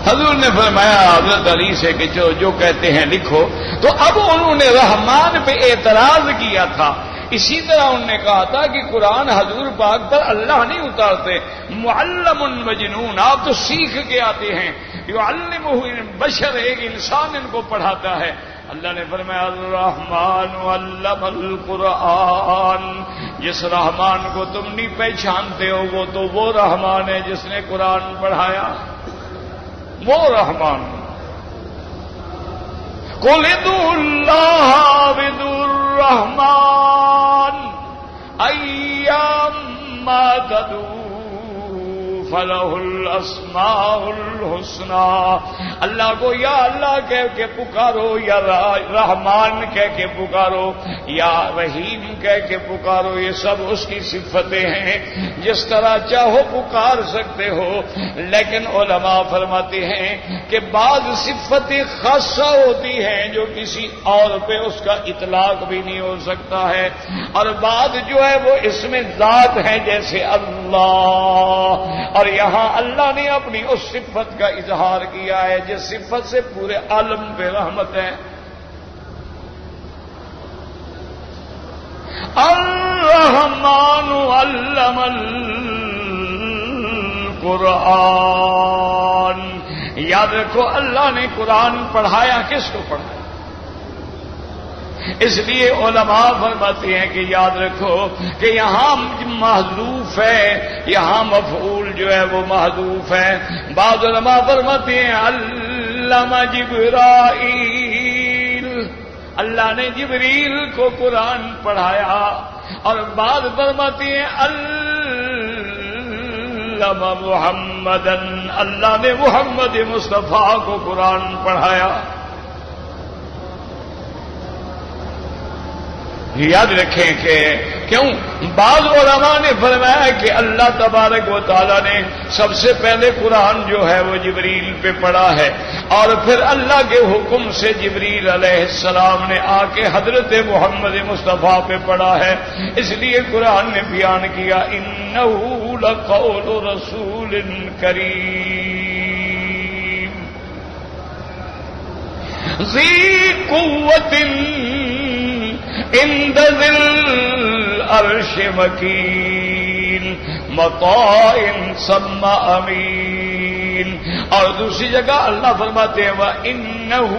حضور نے فرمایا حضرت علی سے کہ جو کہتے ہیں لکھو، تو اب انہوں نے رحمان پہ اعتراض کیا تھا، اسی طرح انہوں نے کہا تھا کہ قرآن حضور پاک پر اللہ نہیں اتارتے، معلم مجنون، آپ تو سیکھ کے آتے ہیں، یعلمہ بشر، ایک انسان ان کو پڑھاتا ہے۔ اللہ نے فرمایا الرحمن علم القرآن، جس رحمان کو تم نہیں پہچانتے ہو وہ تو وہ رحمان ہے جس نے قرآن پڑھایا، وہ رحمان۔ قل ادعوا اللہ ادعوا الرحمن ایما تدعوا فلہ الاسماء الحسنی، اللہ کو یا اللہ کہہ کے پکارو، یا رحمان کہہ کے پکارو، یا رحیم کہہ کے پکارو، یہ سب اس کی صفتیں ہیں، جس طرح چاہو پکار سکتے ہو۔ لیکن علماء فرماتے ہیں کہ بعض صفتیں خاصہ ہوتی ہیں جو کسی اور پہ اس کا اطلاق بھی نہیں ہو سکتا ہے، اور بعض جو ہے وہ اس میں ذات ہے جیسے اللہ، اور یہاں اللہ نے اپنی اس صفت کا اظہار کیا ہے جس صفت سے پورے عالم پہ رحمت ہے۔ الرحمن علم القرآن، یاد رکھو اللہ نے قرآن پڑھایا، کس کو پڑھایا؟ اس لیے علماء فرماتے ہیں کہ یاد رکھو کہ یہاں محذوف ہے، یہاں مفعول جو ہے وہ محذوف ہے۔ بعض علماء فرماتے ہیں علم جبرائیل، اللہ نے جبریل کو قرآن پڑھایا، اور بعض فرماتے ہیں علم محمدن، اللہ نے محمد مصطفیٰ کو قرآن پڑھایا۔ یاد رکھیں کہ کیوں بعض علماء نے فرمایا کہ اللہ تبارک و تعالیٰ نے سب سے پہلے قرآن جو ہے وہ جبریل پہ پڑھا ہے، اور پھر اللہ کے حکم سے جبریل علیہ السلام نے آ کے حضرت محمد مصطفیٰ پہ پڑھا ہے۔ اس لیے قرآن نے بیان کیا انہ لقول رسول کریم ذی قوت عند ذی العرش مکین، مطاع ثم امین. اور دوسری جگہ اللہ فرماتے ہیں وَإِنَّهُ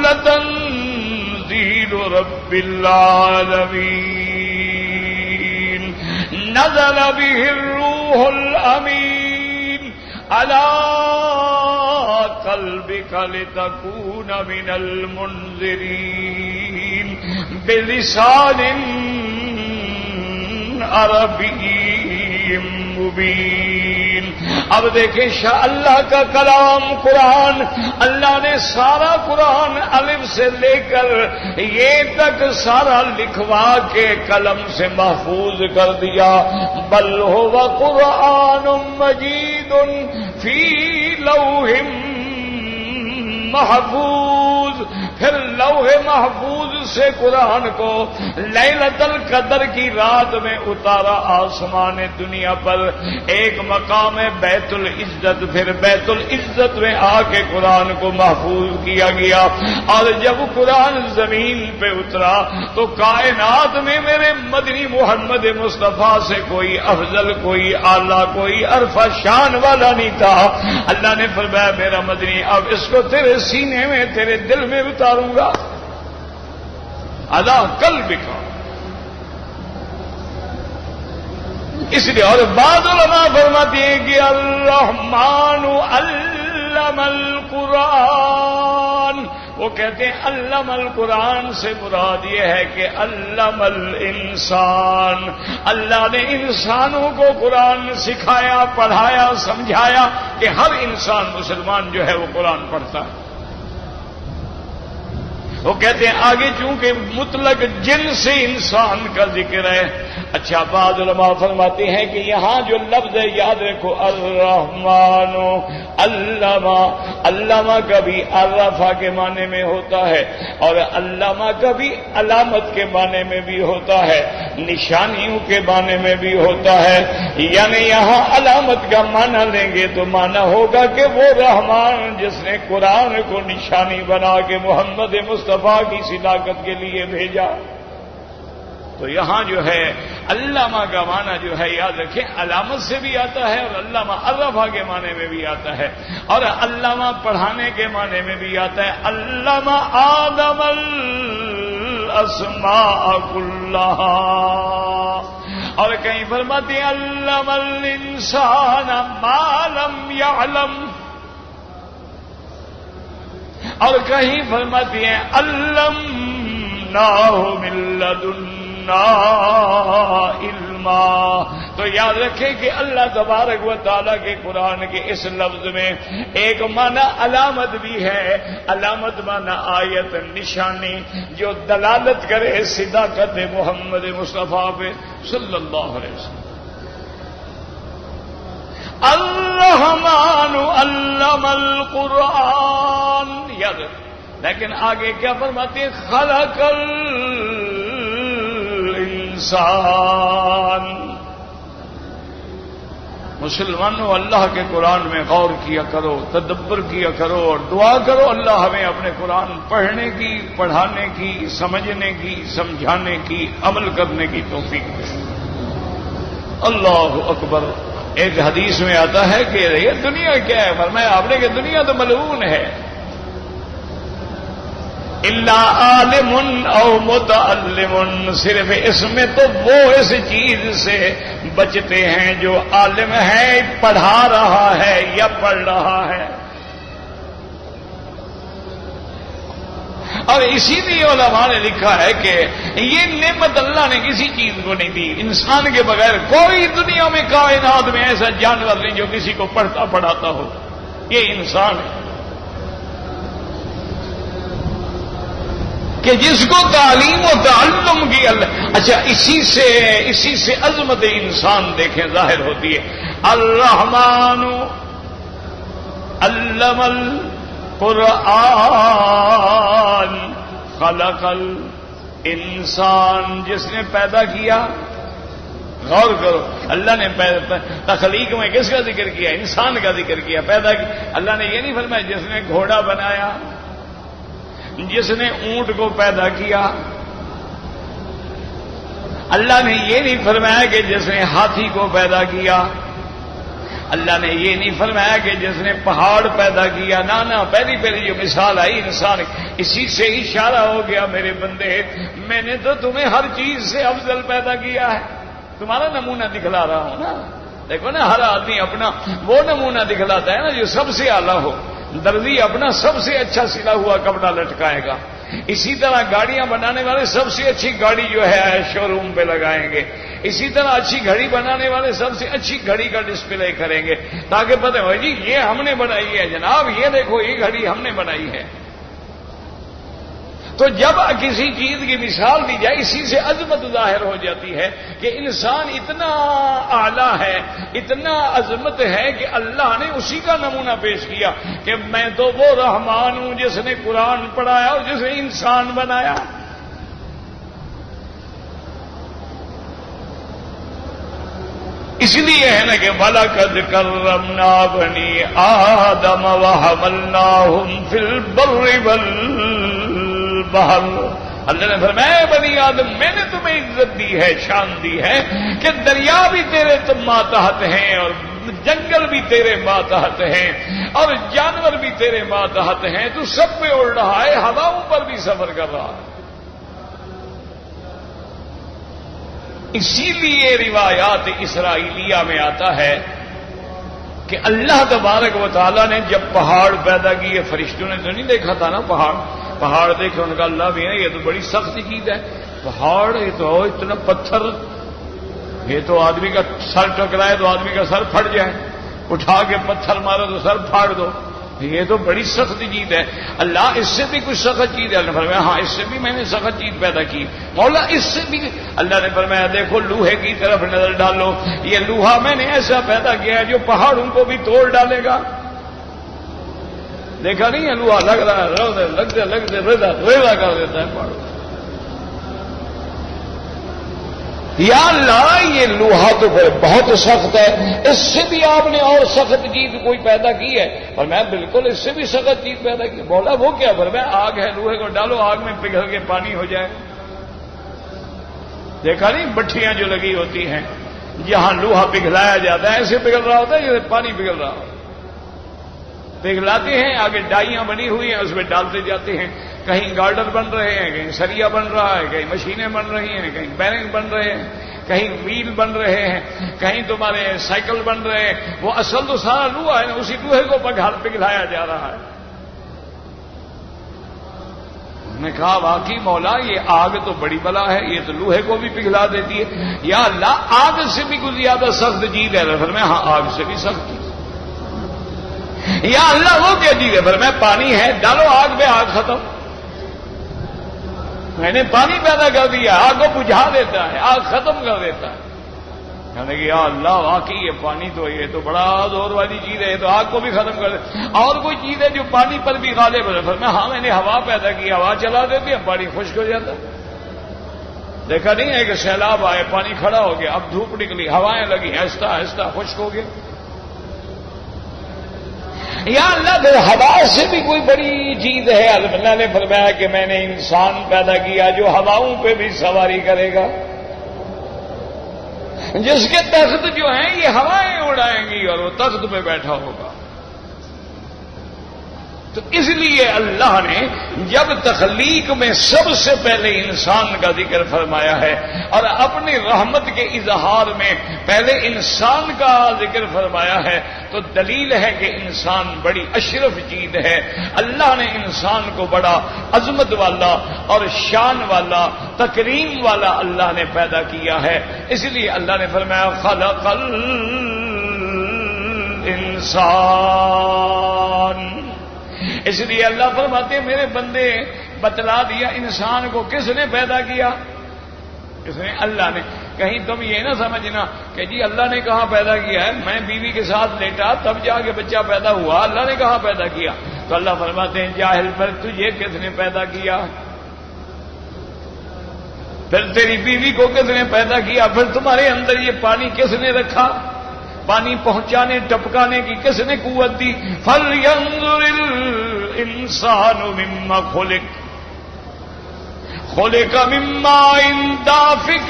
لَتَنزِيلُ رَبِّ الْعَالَمِينَ نَزَلَ بِهِ الرُّوحُ الْأَمِينُ عَلَى قَلْبِكَ لِتَكُونَ مِنَ الْمُنذِرِينَ بِلِسَانٍ عَرَبِيٍّ مبین. اب دیکھیں شاہ اللہ کا کلام قرآن، اللہ نے سارا قرآن الف سے لے کر یہ تک سارا لکھوا کے قلم سے محفوظ کر دیا. بل هو قرآن مجید فی لوح محفوظ. پھر لوح محفوظ سے قرآن کو لیلۃ القدر کی رات میں اتارا آسمان دنیا پر. ایک مقام بیت العزت، پھر بیت العزت میں آ کے قرآن کو محفوظ کیا گیا. اور جب قرآن زمین پہ اترا تو کائنات میں میرے مدنی محمد مصطفیٰ سے کوئی افضل، کوئی اعلیٰ، کوئی عرفہ شان والا نہیں تھا. اللہ نے فرمایا میرا مدنی اب اس کو تیرے سینے میں، تیرے دل میں اتاروں گا. علی قلبک. اس لیے اور بعض علماء فرماتے ہیں کہ الرحمن علم القرآن. وہ کہتے ہیں علم القرآن سے مراد یہ ہے کہ علم الانسان، اللہ نے انسانوں کو قرآن سکھایا، پڑھایا، سمجھایا کہ ہر انسان مسلمان جو ہے وہ قرآن پڑھتا ہے. وہ کہتے ہیں آگے چونکہ مطلق جن سے انسان کا ذکر ہے. اچھا بعض علماء فرماتے ہیں کہ یہاں جو لفظ ہے یاد رکھو الرحمن علامہ، علامہ کبھی عرفہ کے معنی میں ہوتا ہے اور علامہ کبھی علامت کے معنی میں بھی ہوتا ہے، نشانیوں کے معنی میں بھی ہوتا ہے. یعنی یہاں علامت کا معنی لیں گے تو معنی ہوگا کہ وہ رحمان جس نے قرآن کو نشانی بنا کے محمد مصطفیٰ کی صداقت کے لیے بھیجا. تو یہاں جو ہے علامہ کا معنی جو ہے یاد رکھیں علامت سے بھی آتا ہے اور علامہ عرفہ کے معنی میں بھی آتا ہے اور علامہ پڑھانے کے معنی میں بھی آتا ہے. علامہ آدم الاسماء کلھا. اور کہیں فرماتے ہیں علم الانسان ما لم یعلم. اور کہیں فرماتی ہیں علمناہ من لدنا علما. تو یاد رکھیں کہ اللہ تبارک و تعالیٰ کے قرآن کے اس لفظ میں ایک معنی علامت بھی ہے. علامت معنی آیت، نشانی جو دلالت کرے صداقت محمد مصطفیٰ پہ صلی اللہ علیہ وسلم. الرحمن علم القرآن یاد. لیکن آگے کیا فرماتے ہیں خلق الانسان. مسلمانوں اللہ کے قرآن میں غور کیا کرو، تدبر کیا کرو اور دعا کرو اللہ ہمیں اپنے قرآن پڑھنے کی، پڑھانے کی، سمجھنے کی، سمجھانے کی، عمل کرنے کی توفیق دے. اللہ اکبر. ایک حدیث میں آتا ہے کہ یہ دنیا کیا ہے؟ فرمایا آپ نے کہ دنیا تو ملعون ہے. الا عالم او متعلم. صرف اس میں تو وہ اس چیز سے بچتے ہیں جو عالم ہے، پڑھا رہا ہے یا پڑھ رہا ہے. اور اسی لیے علماء نے لکھا ہے کہ یہ نعمت اللہ نے کسی چیز کو نہیں دی. انسان کے بغیر کوئی دنیا میں کائنات میں ایسا جانور نہیں جو کسی کو پڑھتا پڑھاتا ہو. یہ انسان ہے کہ جس کو تعلیم و تعلم کی اللہ. اچھا اسی سے عظمت انسان دیکھیں ظاہر ہوتی ہے. الرحمن علم القرآن خلق الانسان. جس نے پیدا کیا، غور کرو اللہ نے تخلیق میں کس کا ذکر کیا؟ انسان کا ذکر کیا. پیدا کیا اللہ نے یہ نہیں فرمایا جس نے گھوڑا بنایا، جس نے اونٹ کو پیدا کیا. اللہ نے یہ نہیں فرمایا کہ جس نے ہاتھی کو پیدا کیا، اللہ نے یہ نہیں فرمایا کہ جس نے پہاڑ پیدا کیا، نہ پہلی جو مثال آئی انسان، اسی سے اشارہ ہو گیا میرے بندے میں نے تو تمہیں ہر چیز سے افضل پیدا کیا ہے، تمہارا نمونہ دکھلا رہا ہوں نا۔ دیکھو نا، ہر آدمی اپنا وہ نمونہ دکھلاتا ہے نا جو سب سے اعلیٰ ہو۔ دردی اپنا سب سے اچھا سلا ہوا کپڑا لٹکائے گا، اسی طرح گاڑیاں بنانے والے سب سے اچھی گاڑی جو ہے شو روم پہ لگائیں گے، اسی طرح اچھی گھڑی بنانے والے سب سے اچھی گھڑی کا ڈسپلے کریں گے تاکہ پتہ ہو جی یہ ہم نے بنائی ہے جناب، یہ دیکھو یہ گھڑی ہم نے بنائی ہے۔ تو جب کسی چیز کی مثال دی جائے اسی سے عظمت ظاہر ہو جاتی ہے کہ انسان اتنا اعلیٰ ہے، اتنا عظمت ہے کہ اللہ نے اسی کا نمونہ پیش کیا کہ میں تو وہ رحمان ہوں جس نے قرآن پڑھایا اور جس نے انسان بنایا۔ اس لیے ہے نا کہ وَلَقَدْ كَرَّمْنَا بَنِي آدَمَ وَحَمَلْنَاهُمْ فِي الْبَرِّ وَالْبَحْرِ، اللہ نے فرمایا بنی آدم میں نے تمہیں عزت دی ہے، شان دی ہے کہ دریا بھی تیرے ماتحت ہیں اور جنگل بھی تیرے ماتحت ہیں اور جانور بھی تیرے ماتحت ہیں، تو سب پہ اڑ رہا ہے، ہواؤں پر بھی سفر کر رہا ہے۔ اسی لیے روایات اسرائیلیہ میں آتا ہے کہ اللہ تبارک و تعالیٰ نے جب پہاڑ پیدا کیے، فرشتوں نے تو نہیں دیکھا تھا نا پہاڑ دیکھے ان کا اللہ بھی ہے، یہ تو بڑی سخت چیز ہے پہاڑ، یہ تو اتنا پتھر، یہ تو آدمی کا سر ٹکرائے تو آدمی کا سر پھٹ جائے، اٹھا کے پتھر مارو تو سر پھاڑ دو، یہ تو بڑی سخت چیز ہے۔ اللہ اس سے بھی کچھ سخت چیز ہے، اللہ نے فرمایا ہاں اس سے بھی میں نے سخت چیز پیدا کی، مولا اس سے بھی۔ اللہ نے فرمایا دیکھو لوہے کی طرف نظر ڈالو، یہ لوہا میں نے ایسا پیدا کیا ہے جو پہاڑوں کو بھی توڑ ڈالے گا۔ دیکھا نہیں ہے لوہا لگ رہا ہے، لگتے ریزا کر دیتا ہے پہاڑوں۔ یا اللہ یہ لوہا تو بہت سخت ہے، اس سے بھی آپ نے اور سخت چیز کوئی پیدا کی ہے؟ اور میں بالکل اس سے بھی سخت چیز پیدا کی۔ بولا وہ کیا؟ فرمایا آگ ہے، لوہے کو ڈالو آگ میں پگھل کے پانی ہو جائے۔ دیکھا نہیں بٹھیاں جو لگی ہوتی ہیں جہاں لوہا پگھلایا جاتا ہے ایسے پگھل رہا ہوتا ہے جیسے پانی پگھل رہا ہوتا ہے، پگھلاتے ہیں، آگے ڈائیاں بنی ہوئی ہیں اس میں ڈالتے جاتے ہیں، کہیں گارڈر بن رہے ہیں، کہیں سریا بن رہا ہے، کہیں مشینیں بن رہی ہیں، کہیں بیرنگ بن رہے ہیں، کہیں ویل بن رہے ہیں، کہیں تمہارے سائیکل بن رہے ہیں، وہ اصل تو سارا لوہا ہے، اسی لوہے کو پگھلایا جا رہا ہے۔ میں کہا واقعی مولا یہ آگ تو بڑی بلا ہے، یہ تو لوہے کو بھی پگھلا دیتی ہے۔ یا اللہ آگ سے بھی کچھ زیادہ سخت چیز ہے؟ فرمایا ہاں آگ سے بھی سخت چیز۔ یا اللہ وہ کیا چیز ہے؟ فرمایا پانی ہے، ڈالو آگ میں آگ ختم۔ میں نے پانی پیدا کر دیا، آگ کو بجھا دیتا ہے، آگ ختم کر دیتا ہے۔ کہنے کہ یا اللہ واقعی یہ پانی تو یہ تو بڑا زور والی چیز ہے، یہ تو آگ کو بھی ختم کر دیتا ہے۔ اور کوئی چیز ہے جو پانی پر بھی غالب ہے؟ فرمایا ہاں میں نے ہوا پیدا کی، ہوا چلا دیتی ہے پانی خشک ہو جاتا ہے۔ دیکھا نہیں ہے کہ سیلاب آئے پانی کھڑا ہو گیا، اب دھوپ نکلی، ہوائیں لگی، آہستہ آہستہ خشک ہو گیا۔ یا اللہ پھر ہوا سے بھی کوئی بڑی چیز ہے؟ اللہ نے فرمایا کہ میں نے انسان پیدا کیا جو ہواؤں پہ بھی سواری کرے گا، جس کے تخت جو ہیں یہ ہوائیں اڑائیں گی اور وہ تخت پہ بیٹھا ہوگا۔ تو اس لیے اللہ نے جب تخلیق میں سب سے پہلے انسان کا ذکر فرمایا ہے اور اپنی رحمت کے اظہار میں پہلے انسان کا ذکر فرمایا ہے تو دلیل ہے کہ انسان بڑی اشرف چیز ہے۔ اللہ نے انسان کو بڑا عظمت والا اور شان والا تکریم والا اللہ نے پیدا کیا ہے۔ اس لیے اللہ نے فرمایا خلق الانسان۔ اس لیے اللہ فرماتے ہیں میرے بندے بتلا دیا انسان کو کس نے پیدا کیا؟ کس نے؟ اللہ نے۔ کہیں تم یہ نہ سمجھنا کہ جی اللہ نے کہاں پیدا کیا ہے، میں بیوی کے ساتھ لیٹا تب جا کے بچہ پیدا ہوا، اللہ نے کہاں پیدا کیا؟ تو اللہ فرماتے ہیں جاہل پر تجھے کس نے پیدا کیا؟ پھر تیری بیوی کو کس نے پیدا کیا؟ پھر تمہارے اندر یہ پانی کس نے رکھا؟ پانی پہنچانے ٹپکانے کی کس نے قوت دی؟ فَلْيَنظُرِ الْإِنسَانُ مِمَّا خُلِقَ، خلق من ماء دافق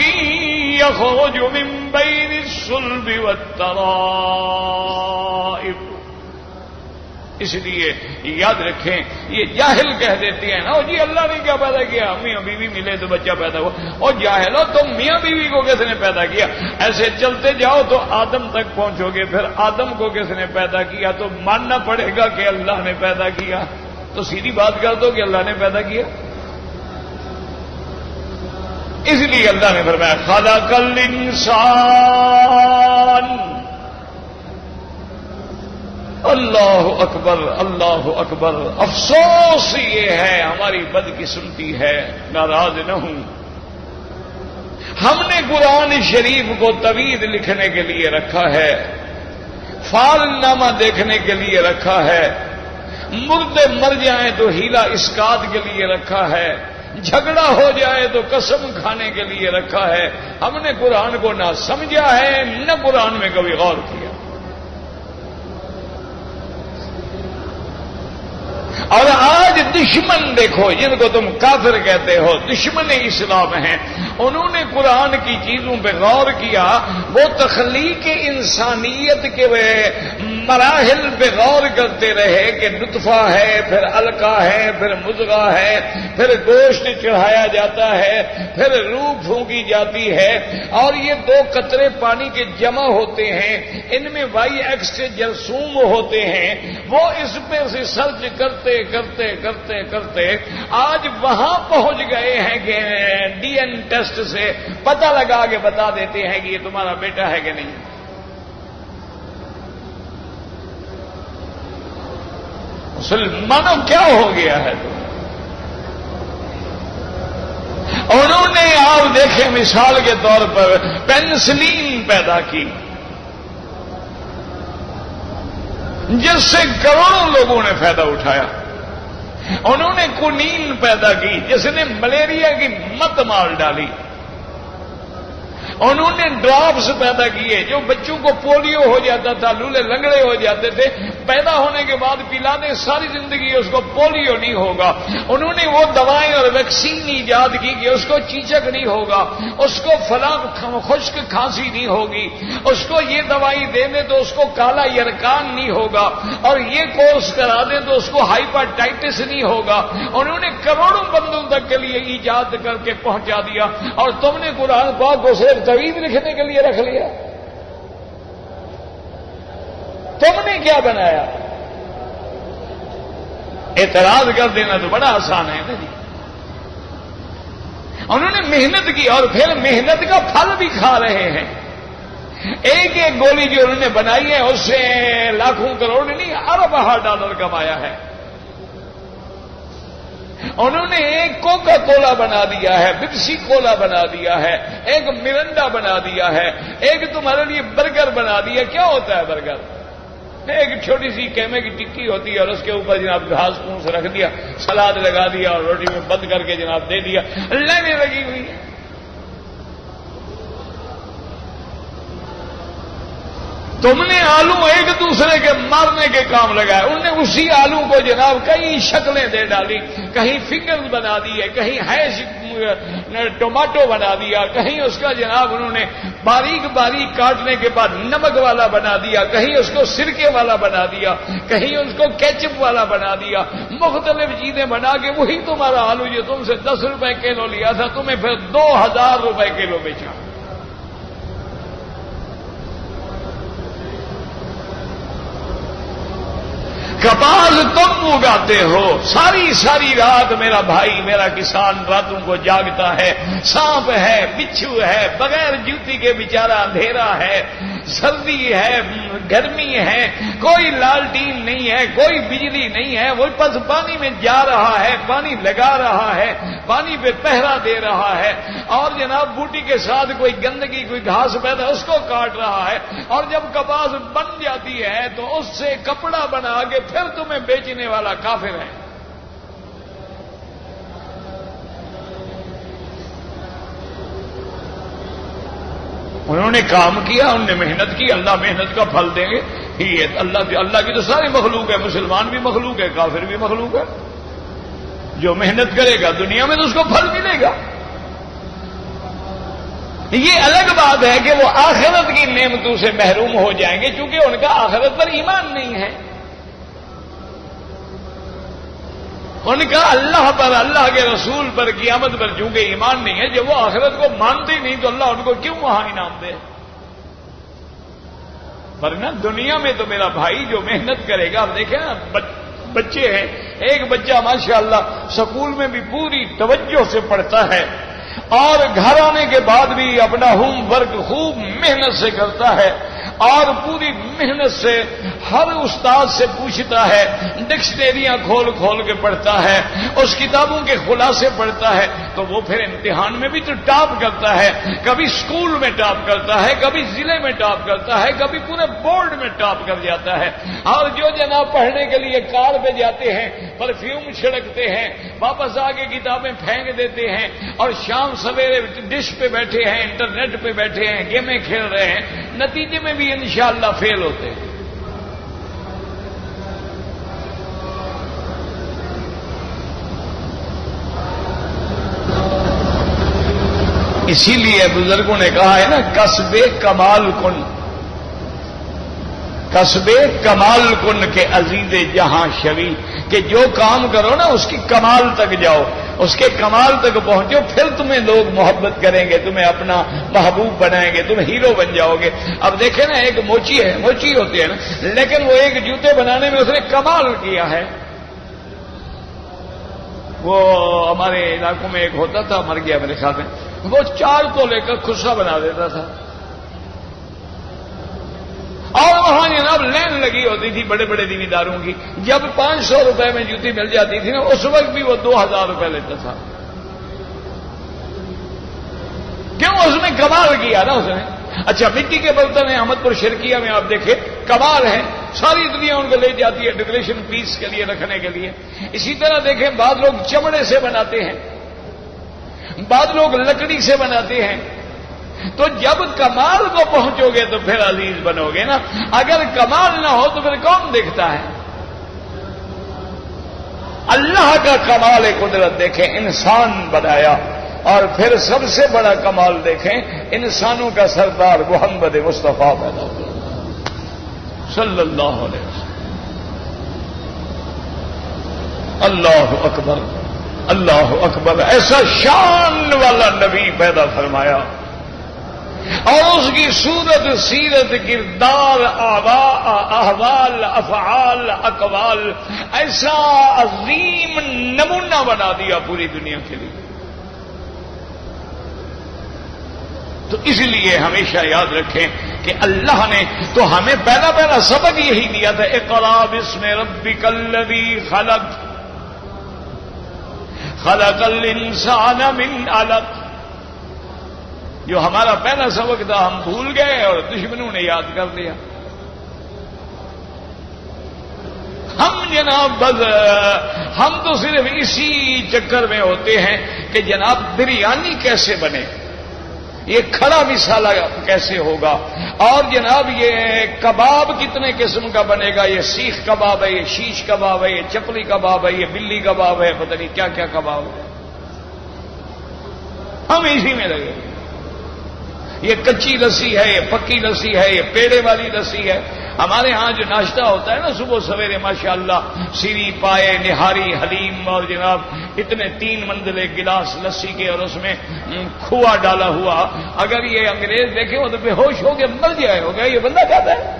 يخرج من بين الصلب والترائب. اس لیے یاد رکھیں، یہ جاہل کہہ دیتے ہیں نا جی اللہ نے کیا پیدا کیا، میاں بیوی ملے تو بچہ پیدا ہوا. اور جاہلو تم میاں بیوی کو کس نے پیدا کیا؟ ایسے چلتے جاؤ تو آدم تک پہنچو گے، پھر آدم کو کس نے پیدا کیا؟ تو ماننا پڑے گا کہ اللہ نے پیدا کیا. تو سیدھی بات کر دو کہ اللہ نے پیدا کیا. اس لیے اللہ نے فرمایا خلق الانسان. اللہ اکبر اللہ اکبر. افسوس یہ ہے، ہماری بدقسمتی ہے، ناراض نہ ہوں، ہم نے قرآن شریف کو طویل لکھنے کے لیے رکھا ہے، فال نامہ دیکھنے کے لیے رکھا ہے، مردے مر جائیں تو ہیلا اسکات کے لیے رکھا ہے، جھگڑا ہو جائے تو قسم کھانے کے لیے رکھا ہے. ہم نے قرآن کو نہ سمجھا ہے نہ قرآن میں کبھی غور کیا. اور آج دشمن دیکھو، جن کو تم کافر کہتے ہو، دشمن اسلام ہیں، انہوں نے قرآن کی چیزوں پہ غور کیا، وہ تخلیق انسانیت کے مراحل پہ غور کرتے رہے کہ نطفہ ہے، پھر علقہ ہے، پھر مضغہ ہے، پھر گوشت چڑھایا جاتا ہے، پھر روح پھونکی جاتی ہے، اور یہ 2 قطرے پانی کے جمع ہوتے ہیں، ان میں وائی ایکس سے جرثوم ہوتے ہیں. وہ اس پہ سے سرچ کرتے کرتے کرتے کرتے آج وہاں پہنچ گئے ہیں کہ ڈی این ٹیسٹ سے پتہ لگا کے بتا دیتے ہیں کہ یہ تمہارا بیٹا ہے کہ نہیں. مسلمانوں کیا ہو گیا ہے تم؟ انہوں نے آپ دیکھیں مثال کے طور پر پینسلین پیدا کی، جس سے کروڑوں لوگوں نے فائدہ اٹھایا. انہوں نے کنین پیدا کی جس نے ملیریا کی مت مار ڈالی. انہوں نے ڈراپس پیدا کیے جو بچوں کو پولیو ہو جاتا تھا، لولے لنگڑے ہو جاتے تھے، پیدا ہونے کے بعد پلا دیں ساری زندگی اس کو پولیو نہیں ہوگا. انہوں نے وہ دوائیں اور ویکسین ایجاد کی کہ اس کو چیچک نہیں ہوگا، اس کو فلاں خشک کھانسی نہیں ہوگی، اس کو یہ دوائی دے دیں تو اس کو کالا یرکان نہیں ہوگا، اور یہ کورس کرا دیں تو اس کو ہائپرٹائٹس نہیں ہوگا. انہوں نے کروڑوں بندوں تک کے لیے ایجاد کر کے پہنچا دیا، اور تم نے قرآن پاک کو صرف طویل لکھنے کے لیے رکھ لیا. تم نے کیا بنایا؟ اعتراض کر دینا تو بڑا آسان ہے نا جی. انہوں نے محنت کی اور پھر محنت کا پھل بھی کھا رہے ہیں. ایک ایک گولی جو انہوں نے بنائی ہے اس سے لاکھوں کروڑ نہیں اربوں ڈالر کمایا ہے. انہوں نے ایک کوکا کولا بنا دیا ہے، پیپسی کولا بنا دیا ہے، ایک مرنڈا بنا دیا ہے، ایک تمہارے لیے برگر بنا دیا. کیا ہوتا ہے برگر؟ ایک چھوٹی سی قیمے کی ٹکی ہوتی ہے اور اس کے اوپر جناب گھاس پھوس رکھ دیا، سلاد لگا دیا اور روٹی میں بند کر کے جناب دے دیا. لائنیں لگی ہوئی ہیں. تم نے آلو ایک دوسرے کے مارنے کے کام لگائے، انہوں نے اسی آلو کو جناب کئی شکلیں دے ڈالی، کہیں فنگرز بنا دیے، کہیں ہیش ٹومیٹو بنا دیا، کہیں اس کا جناب انہوں نے باریک باریک کاٹنے کے بعد نمک والا بنا دیا، کہیں اس کو سرکے والا بنا دیا، کہیں اس کو کیچپ والا بنا دیا. مختلف چیزیں بنا کے وہی تمہارا آلو جو تم سے 10 روپے کلو لیا تھا تمہیں پھر 2000 روپے کلو بیچا. کپاس تم اگاتے ہو، ساری ساری رات میرا بھائی میرا کسان راتوں کو جاگتا ہے. سانپ ہے، بچھو ہے، بغیر جوتی کے بیچارہ اندھیرا ہے، سردی ہے، گرمی ہے، کوئی لالٹین نہیں ہے، کوئی بجلی نہیں ہے، وہ بس پانی میں جا رہا ہے، پانی لگا رہا ہے، پانی پہ پہرا دے رہا ہے، اور جناب بوٹی کے ساتھ کوئی گندگی کوئی گھاس پیدا اس کو کاٹ رہا ہے. اور جب کپاس بن جاتی ہے تو اس سے کپڑا بنا کے پھر تمہیں بیچنے والا کافر ہے. انہوں نے کام کیا، انہوں نے محنت کی، اللہ محنت کا پھل دیں گے. اللہ کی تو ساری مخلوق ہے، مسلمان بھی مخلوق ہے، کافر بھی مخلوق ہے. جو محنت کرے گا دنیا میں تو اس کو پھل ملے گا. یہ الگ بات ہے کہ وہ آخرت کی نعمتوں سے محروم ہو جائیں گے چونکہ ان کا آخرت پر ایمان نہیں ہے. ان کا اللہ پر، اللہ کے رسول پر، قیامت پر چونکہ ایمان نہیں ہے. جب وہ آخرت کو مانتے نہیں تو اللہ ان کو کیوں وہاں انعام دے؟ ورنہ دنیا میں تو میرا بھائی جو محنت کرے گا، اب دیکھیں نا بچے ہیں، ایک بچہ ماشاءاللہ سکول میں بھی پوری توجہ سے پڑھتا ہے اور گھر آنے کے بعد بھی اپنا ہوم ورک خوب محنت سے کرتا ہے اور پوری محنت سے ہر استاد سے پوچھتا ہے، ڈکشنریاں کھول کھول کے پڑھتا ہے، اس کتابوں کے خلاصے پڑھتا ہے، تو وہ پھر امتحان میں بھی تو ٹاپ کرتا ہے. کبھی اسکول میں ٹاپ کرتا ہے، کبھی ضلع میں ٹاپ کرتا ہے، کبھی پورے بورڈ میں ٹاپ کر جاتا ہے. اور جو جناب پڑھنے کے لیے کار پہ جاتے ہیں، پرفیوم چھڑکتے ہیں، واپس آ کے کتابیں پھینک دیتے ہیں اور شام سویرے ڈش پہ بیٹھے ہیں، انٹرنیٹ پہ بیٹھے ہیں، گیمیں کھیل رہے ہیں، نتیجے میں بھی انشاءاللہ فیل ہوتے ہیں. اسی لیے بزرگوں نے کہا ہے نا، کسب کمال کن، کسب کمال کن کے عزیز جہاں شوی، کہ جو کام کرو نا اس کی کمال تک جاؤ، اس کے کمال تک پہنچو، پھر تمہیں لوگ محبت کریں گے، تمہیں اپنا محبوب بنائیں گے، تم ہیرو بن جاؤ گے. اب دیکھیں نا، ایک موچی ہے، موچی ہوتی ہے نا، لیکن وہ ایک جوتے بنانے میں اس نے کمال کیا ہے. وہ ہمارے علاقوں میں ایک ہوتا تھا، مر گیا میرے خیال میں، وہ 4 تولے کا خصا بنا دیتا تھا اور وہاں جناب لین لگی ہوتی تھی بڑے بڑے دینداروں کی. جب 500 روپے میں جوتی مل جاتی تھی نا، اس وقت بھی وہ 2000 روپے لیتا تھا. کیوں؟ اس نے کمال کیا نا اس نے. اچھا، مٹی کے برتن ہیں احمد پور شرکیہ میں، آپ دیکھیں کمال ہے، ساری دنیا ان کو لے جاتی ہے ڈیکوریشن پیس کے لیے، رکھنے کے لیے. اسی طرح دیکھیں بعض لوگ چمڑے سے بناتے ہیں، بعض لوگ لکڑی سے بناتے ہیں. تو جب کمال کو پہنچو گے تو پھر عزیز بنو گے نا. اگر کمال نہ ہو تو پھر کون دیکھتا ہے؟ اللہ کا کمال قدرت دیکھیں، انسان بنایا، اور پھر سب سے بڑا کمال دیکھیں، انسانوں کا سردار محمد مصطفیٰ پیدا ہوا صلی اللہ علیہ وسلم. اللہ اکبر، اللہ اکبر. ایسا شان والا نبی پیدا فرمایا، اور اس کی صورت، سیرت، کردار، احوال، افعال، اقوال ایسا عظیم نمونہ بنا دیا پوری دنیا کے لیے. تو اس لیے ہمیشہ یاد رکھیں کہ اللہ نے تو ہمیں پہلا سبق یہی دیا تھا، اقرأ باسم ربک الذی خلق، خلق الانسان من علق. جو ہمارا پہلا سبق تھا ہم بھول گئے اور دشمنوں نے یاد کر دیا. ہم جناب بس ہم تو صرف اسی چکر میں ہوتے ہیں کہ جناب بریانی کیسے بنے، یہ کھڑا مسالہ کیسے ہوگا، اور جناب یہ کباب کتنے قسم کا بنے گا، یہ سیخ کباب ہے، یہ شیش کباب ہے، یہ چپلی کباب ہے، یہ بلی کباب ہے، پتہ نہیں کیا کیا کباب ہے. ہم اسی میں لگے. یہ کچی لسی ہے، یہ پکی لسی ہے، یہ پیڑے والی لسی ہے. ہمارے ہاں جو ناشتہ ہوتا ہے نا صبح سویرے ماشاءاللہ، سیری پائے، نہاری، حلیم، اور جناب اتنے 3 منزلے گلاس لسی کے، اور اس میں کھوا ڈالا ہوا. اگر یہ انگریز دیکھے وہ تو بے ہوش ہو کے مر جائے ہوگا. یہ بندہ کہتا ہے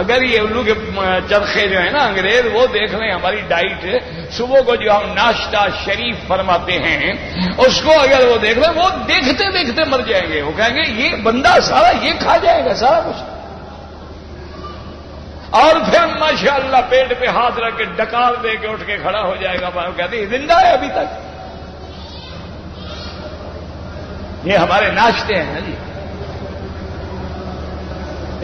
اگر یہ الو کے چرخے جو ہیں نا انگریز، وہ دیکھ لیں ہماری ڈائٹ صبح کو جو ہم ناشتہ شریف فرماتے ہیں، اس کو اگر وہ دیکھ لیں، وہ دیکھتے دیکھتے مر جائیں گے. وہ کہیں گے یہ بندہ سارا یہ کھا جائے گا سارا کچھ. اور پھر ماشاءاللہ پیٹ پہ ہاتھ رکھ کے ڈکار دے کے اٹھ کے کھڑا ہو جائے گا. وہ کہتے ہیں زندہ ہے ابھی تک. یہ ہمارے ناشتے ہیں نا جی.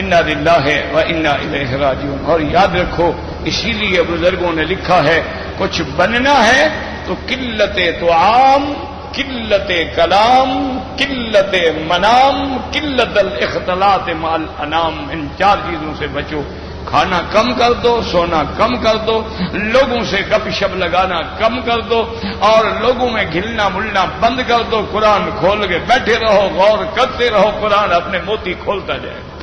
انا للہ و انا الیہ راجعون. اور یاد رکھو، اسی لیے بزرگوں نے لکھا ہے کچھ بننا ہے تو قلت طعام، قلت کلام، قلت منام، قلت الاختلاط مع الانام، ان 4 چیزوں سے بچو. کھانا کم کر دو، سونا کم کر دو، لوگوں سے گپ شپ لگانا کم کر دو، اور لوگوں میں گھلنا ملنا بند کر دو۔ قرآن کھول کے بیٹھے رہو، غور کرتے رہو، قرآن اپنے موتی کھولتا جائے گا۔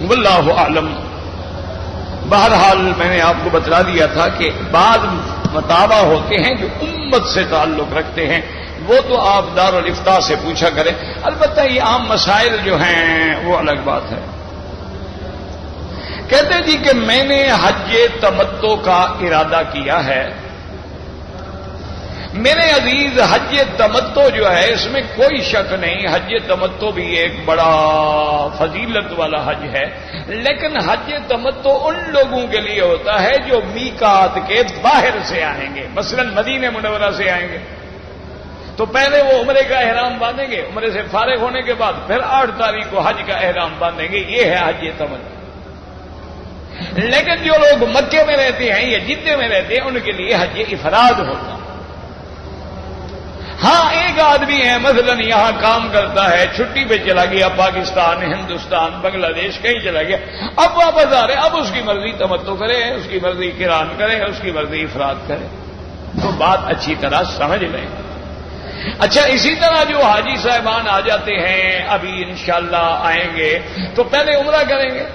واللہ اعلم۔ بہرحال میں نے آپ کو بتلا دیا تھا کہ بعض متابع ہوتے ہیں جو امت سے تعلق رکھتے ہیں، وہ تو آپ دارالافتاء سے پوچھا کریں۔ البتہ یہ عام مسائل جو ہیں وہ الگ بات ہے۔ کہتے جی کہ میں نے حج تمتع کا ارادہ کیا ہے۔ میرے عزیز، حج تمتع جو ہے اس میں کوئی شک نہیں، حج تمتع بھی ایک بڑا فضیلت والا حج ہے، لیکن حج تمتع ان لوگوں کے لیے ہوتا ہے جو میقات کے باہر سے آئیں گے، مثلا مدینہ منورہ سے آئیں گے تو پہلے وہ عمرے کا احرام باندھیں گے، عمرے سے فارغ ہونے کے بعد پھر 8 تاریخ کو حج کا احرام باندھیں گے، یہ ہے حج تمتع۔ لیکن جو لوگ مکے میں رہتے ہیں یا جدہ میں رہتے ہیں ان کے لیے حج افراد ہوتا ہے۔ ہاں ایک آدمی ہے مثلا یہاں کام کرتا ہے، چھٹی پہ چلا گیا پاکستان، ہندوستان، بنگلہ دیش کہیں چلا گیا، اب واپس آ رہے، اب اس کی مرضی تمتع کرے، اس کی مرضی قران کرے، اس کی مرضی افراد کرے، تو بات اچھی طرح سمجھ لیں۔ اچھا، اسی طرح جو حاجی صاحبان آ جاتے ہیں، ابھی انشاءاللہ آئیں گے تو پہلے عمرہ کریں گے،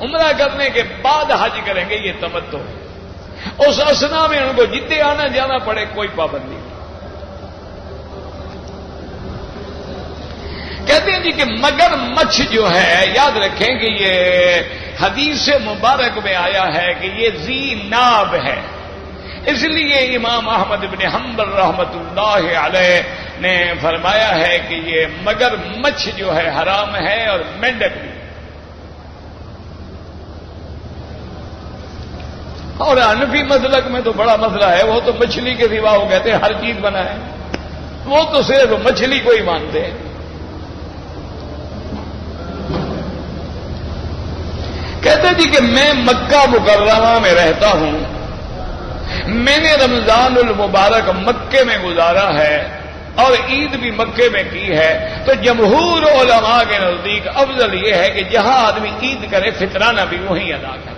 عمرہ کرنے کے بعد حج کریں گے، یہ تمتع ہے۔ اس اثنا میں ان کو جتنے آنا جانا پڑے کوئی پابندی نہیں۔ کہتے ہیں جی کہ مگر مچھ جو ہے، یاد رکھیں کہ یہ حدیث مبارک میں آیا ہے کہ یہ ذی ناب ہے، اس لیے امام احمد بن حنبل رحمۃ اللہ علیہ نے فرمایا ہے کہ یہ مگر مچھ جو ہے حرام ہے، اور مینڈک بھی۔ اور حنفی مسلک میں تو بڑا مسئلہ ہے، وہ تو مچھلی کے سوا وہ کہتے ہیں ہر چیز بنائے، وہ تو صرف مچھلی کو ہی مانتے ہیں۔ کہتے جی کہ میں مکہ مکرمہ میں رہتا ہوں، میں نے رمضان المبارک مکے میں گزارا ہے اور عید بھی مکے میں کی ہے، تو جمہور علماء کے نزدیک افضل یہ ہے کہ جہاں آدمی عید کرے فطرانہ بھی وہیں ادا کرے۔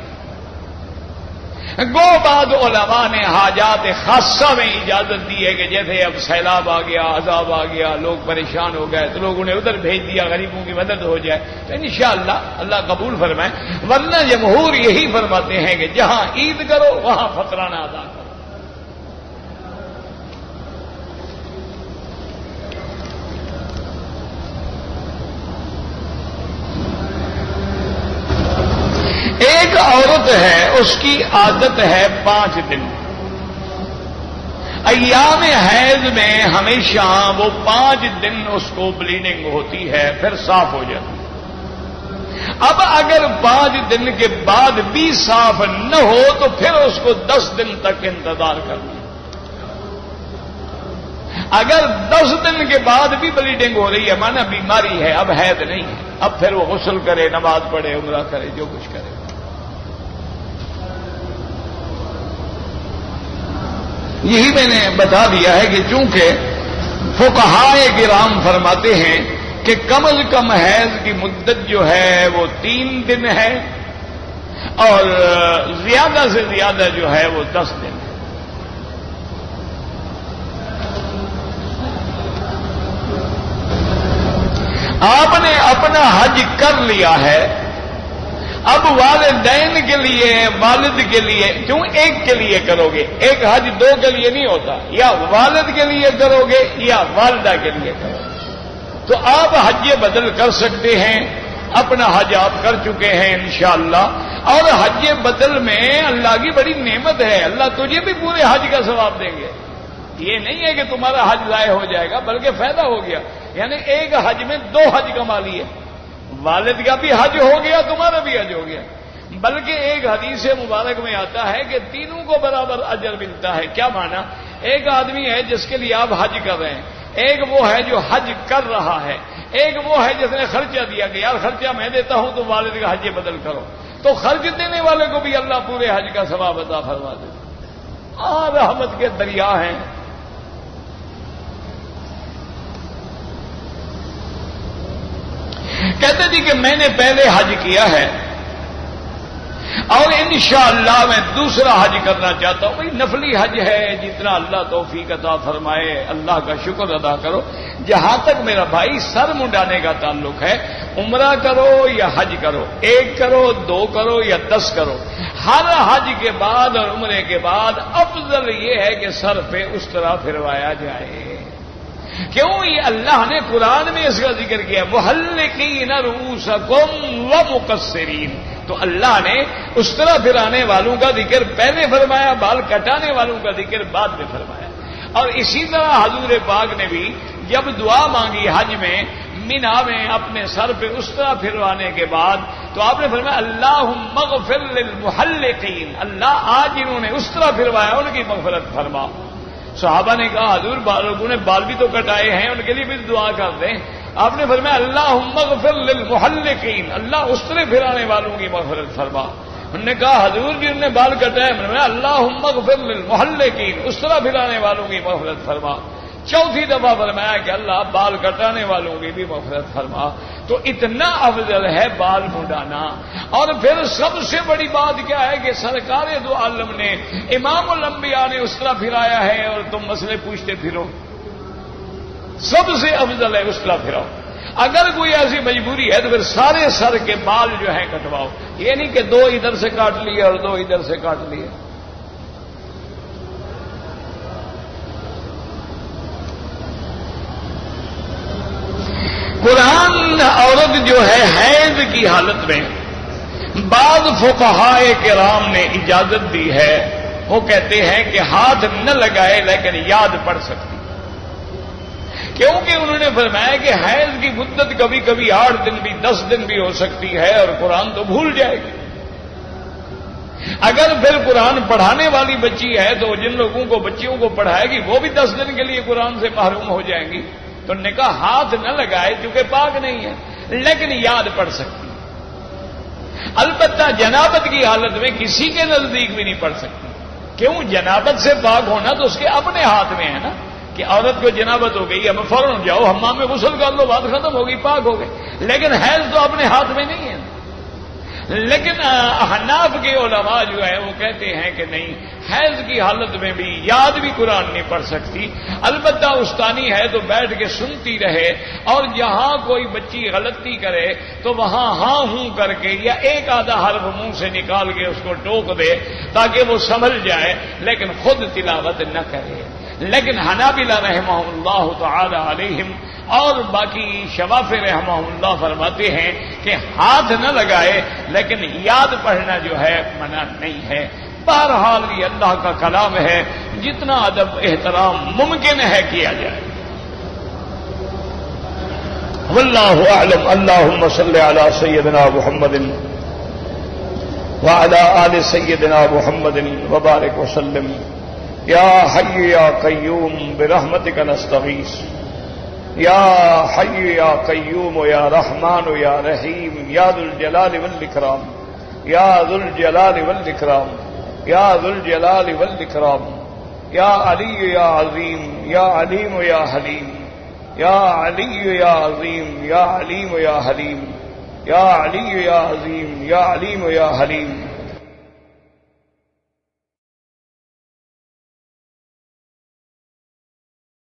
گو بعض علماء نے حاجات خاصہ میں اجازت دی ہے کہ جیسے اب سیلاب آ گیا، عذاب آ گیا، لوگ پریشان ہو گئے تو لوگوں نے ادھر بھیج دیا، غریبوں کی مدد ہو جائے، تو انشاءاللہ اللہ قبول فرمائے۔ ورنہ جمہور یہی فرماتے ہیں کہ جہاں عید کرو وہاں فطرانہ ادا کرو۔ ایک عورت ہے، اس کی عادت ہے 5 دن، ایام حیض میں ہمیشہ وہ 5 دن اس کو بلیڈنگ ہوتی ہے، پھر صاف ہو جاتی ہے۔ اب اگر 5 دن کے بعد بھی صاف نہ ہو تو پھر اس کو 10 دن تک انتظار کرنا۔ اگر 10 دن کے بعد بھی بلیڈنگ ہو رہی ہے، مانا بیماری ہے، اب حیض نہیں ہے، اب پھر وہ غسل کرے، نماز پڑھے، عمرہ کرے، جو کچھ کرے۔ یہی میں نے بتا دیا ہے کہ چونکہ فقہائے کرام فرماتے ہیں کہ کم از کم حیض کی مدت جو ہے وہ 3 دن ہے، اور زیادہ سے زیادہ جو ہے وہ 10 دن ہے۔ آپ نے اپنا حج کر لیا ہے، اب والدین کے لیے، والد کے لیے، کیوں ایک کے لیے کرو گے؟ ایک حج 2 کے لیے نہیں ہوتا، یا والد کے لیے کرو گے یا والدہ کے لیے کرو گے، تو آپ حج بدل کر سکتے ہیں۔ اپنا حج آپ کر چکے ہیں انشاءاللہ، اور حج بدل میں اللہ کی بڑی نعمت ہے، اللہ تجھے بھی پورے حج کا ثواب دیں گے۔ یہ نہیں ہے کہ تمہارا حج ضائع ہو جائے گا، بلکہ فائدہ ہو گیا، یعنی ایک حج میں 2 حج کما لیے، والد کا بھی حج ہو گیا، تمہارا بھی حج ہو گیا۔ بلکہ ایک حدیث مبارک میں آتا ہے کہ تینوں کو برابر اجر ملتا ہے۔ کیا معنی؟ ایک آدمی ہے جس کے لیے آپ حج کر رہے ہیں، ایک وہ ہے جو حج کر رہا ہے، ایک وہ ہے جس نے خرچہ دیا کہ یار خرچہ میں دیتا ہوں تو والد کا حج بدل کرو، تو خرچ دینے والے کو بھی اللہ پورے حج کا ثواب عطا فرما دیتا۔ رحمت کے دریا ہیں۔ کہتے تھے کہ میں نے پہلے حج کیا ہے اور انشاءاللہ میں دوسرا حج کرنا چاہتا ہوں. بھائی نفلی حج ہے، جتنا اللہ توفیق عطا فرمائے اللہ کا شکر ادا کرو. جہاں تک میرا بھائی سر منڈانے کا تعلق ہے، عمرہ کرو یا حج کرو، 1 کرو 2 کرو یا 10 کرو، ہر حج کے بعد اور عمرے کے بعد افضل یہ ہے کہ سر پہ اس طرح پھروایا جائے. کیوں؟ یہ اللہ نے قرآن میں اس کا ذکر کیا، محلقین رؤوسکم ومقصرین. تو اللہ نے اس طرح پھرانے والوں کا ذکر پہلے فرمایا، بال کٹانے والوں کا ذکر بعد میں فرمایا. اور اسی طرح حضور پاک نے بھی جب دعا مانگی حج میں مینا میں اپنے سر پہ اس طرح پھروانے کے بعد، تو آپ نے فرمایا اللہم اغفر للمحلقین، اللہ آج انہوں نے اس طرح پھروایا ان کی مغفرت فرما. صحابہ نے کہا حضور لوگوں نے بال بھی تو کٹائے ہیں، ان کے لیے بھی دعا کر دیں. آپ نے فرمایا اللہم اغفر للمحلقین، اللہ اس طرح پھرانے والوں کی مغفرت فرما. انہوں نے کہا حضور جن نے بال کٹائے، فرمایا اللہم اغفر للمحلقین، اس طرح پھرانے والوں کی مغفرت فرما. چوتھی دفعہ فرمایا کہ اللہ بال کٹانے والوں کی بھی مغفرت فرما. تو اتنا افضل ہے بال منڈانا. اور پھر سب سے بڑی بات کیا ہے کہ سرکار دو عالم نے، امام الانبیاء نے اس طرح پھرایا ہے اور تم مسئلے پوچھتے پھرو. سب سے افضل ہے اس طرح پھراؤ. اگر کوئی ایسی مجبوری ہے تو پھر سارے سر کے بال جو ہیں کٹواؤ. یہ نہیں کہ 2 ادھر سے کاٹ لیے اور 2 ادھر سے کاٹ لیے. قرآن عورت جو ہے حیض کی حالت میں بعض فقہائے کرام نے اجازت دی ہے. وہ کہتے ہیں کہ ہاتھ نہ لگائے لیکن یاد پڑ سکتی، کیونکہ انہوں نے فرمایا کہ حیض کی مدت کبھی کبھی 8 دن بھی 10 دن بھی ہو سکتی ہے اور قرآن تو بھول جائے گی. اگر پھر قرآن پڑھانے والی بچی ہے تو جن لوگوں کو بچیوں کو پڑھائے گی وہ بھی 10 دن کے لیے قرآن سے محروم ہو جائیں گی. تو نے کہا ہاتھ نہ لگائے چونکہ پاک نہیں ہے لیکن یاد پڑ سکتی. البتہ جنابت کی حالت میں کسی کے نزدیک بھی نہیں پڑ سکتی. کیوں؟ جنابت سے پاک ہونا تو اس کے اپنے ہاتھ میں ہے نا، کہ عورت کو جنابت ہو گئی اب فوراً جاؤ حمام میں غسل کر لو، بات ختم ہو گئی، پاک ہو گئی. لیکن حیض تو اپنے ہاتھ میں نہیں ہے. لیکن احناف کے علماء جو ہے وہ کہتے ہیں کہ نہیں، حیض کی حالت میں بھی یاد بھی قرآن نہیں پڑھ سکتی. البتہ استانی ہے تو بیٹھ کے سنتی رہے، اور جہاں کوئی بچی غلطی کرے تو وہاں ہاں ہوں کر کے یا ایک آدھا حرف منہ سے نکال کے اس کو ٹوک دے تاکہ وہ سنبھل جائے، لیکن خود تلاوت نہ کرے. لیکن حنابلہ رحمہ اللہ تعالی علیہم اور باقی شوافی رحمہ اللہ فرماتے ہیں کہ ہاتھ نہ لگائے لیکن یاد پڑھنا جو ہے منع نہیں ہے. بہرحال یہ اللہ کا کلام ہے، جتنا ادب احترام ممکن ہے کیا جائے. واللہ اعلم. اللہم صل علی سیدنا محمد وعلی آل سیدنا محمد وبارک وسلم. یا حی یا قیوم برحمتک نستغیث. یا حی یا قیوم یا رحمان یا رحیم یا ذو الجلال والاکرام یا ذو الجلال والاکرام یا ذو الجلال والاکرام یا علی یا عظیم یا علیم یا حلیم یا علی یا عظیم یا علیم یا حلیم یا علی یا عظیم یا علیم یا حلیم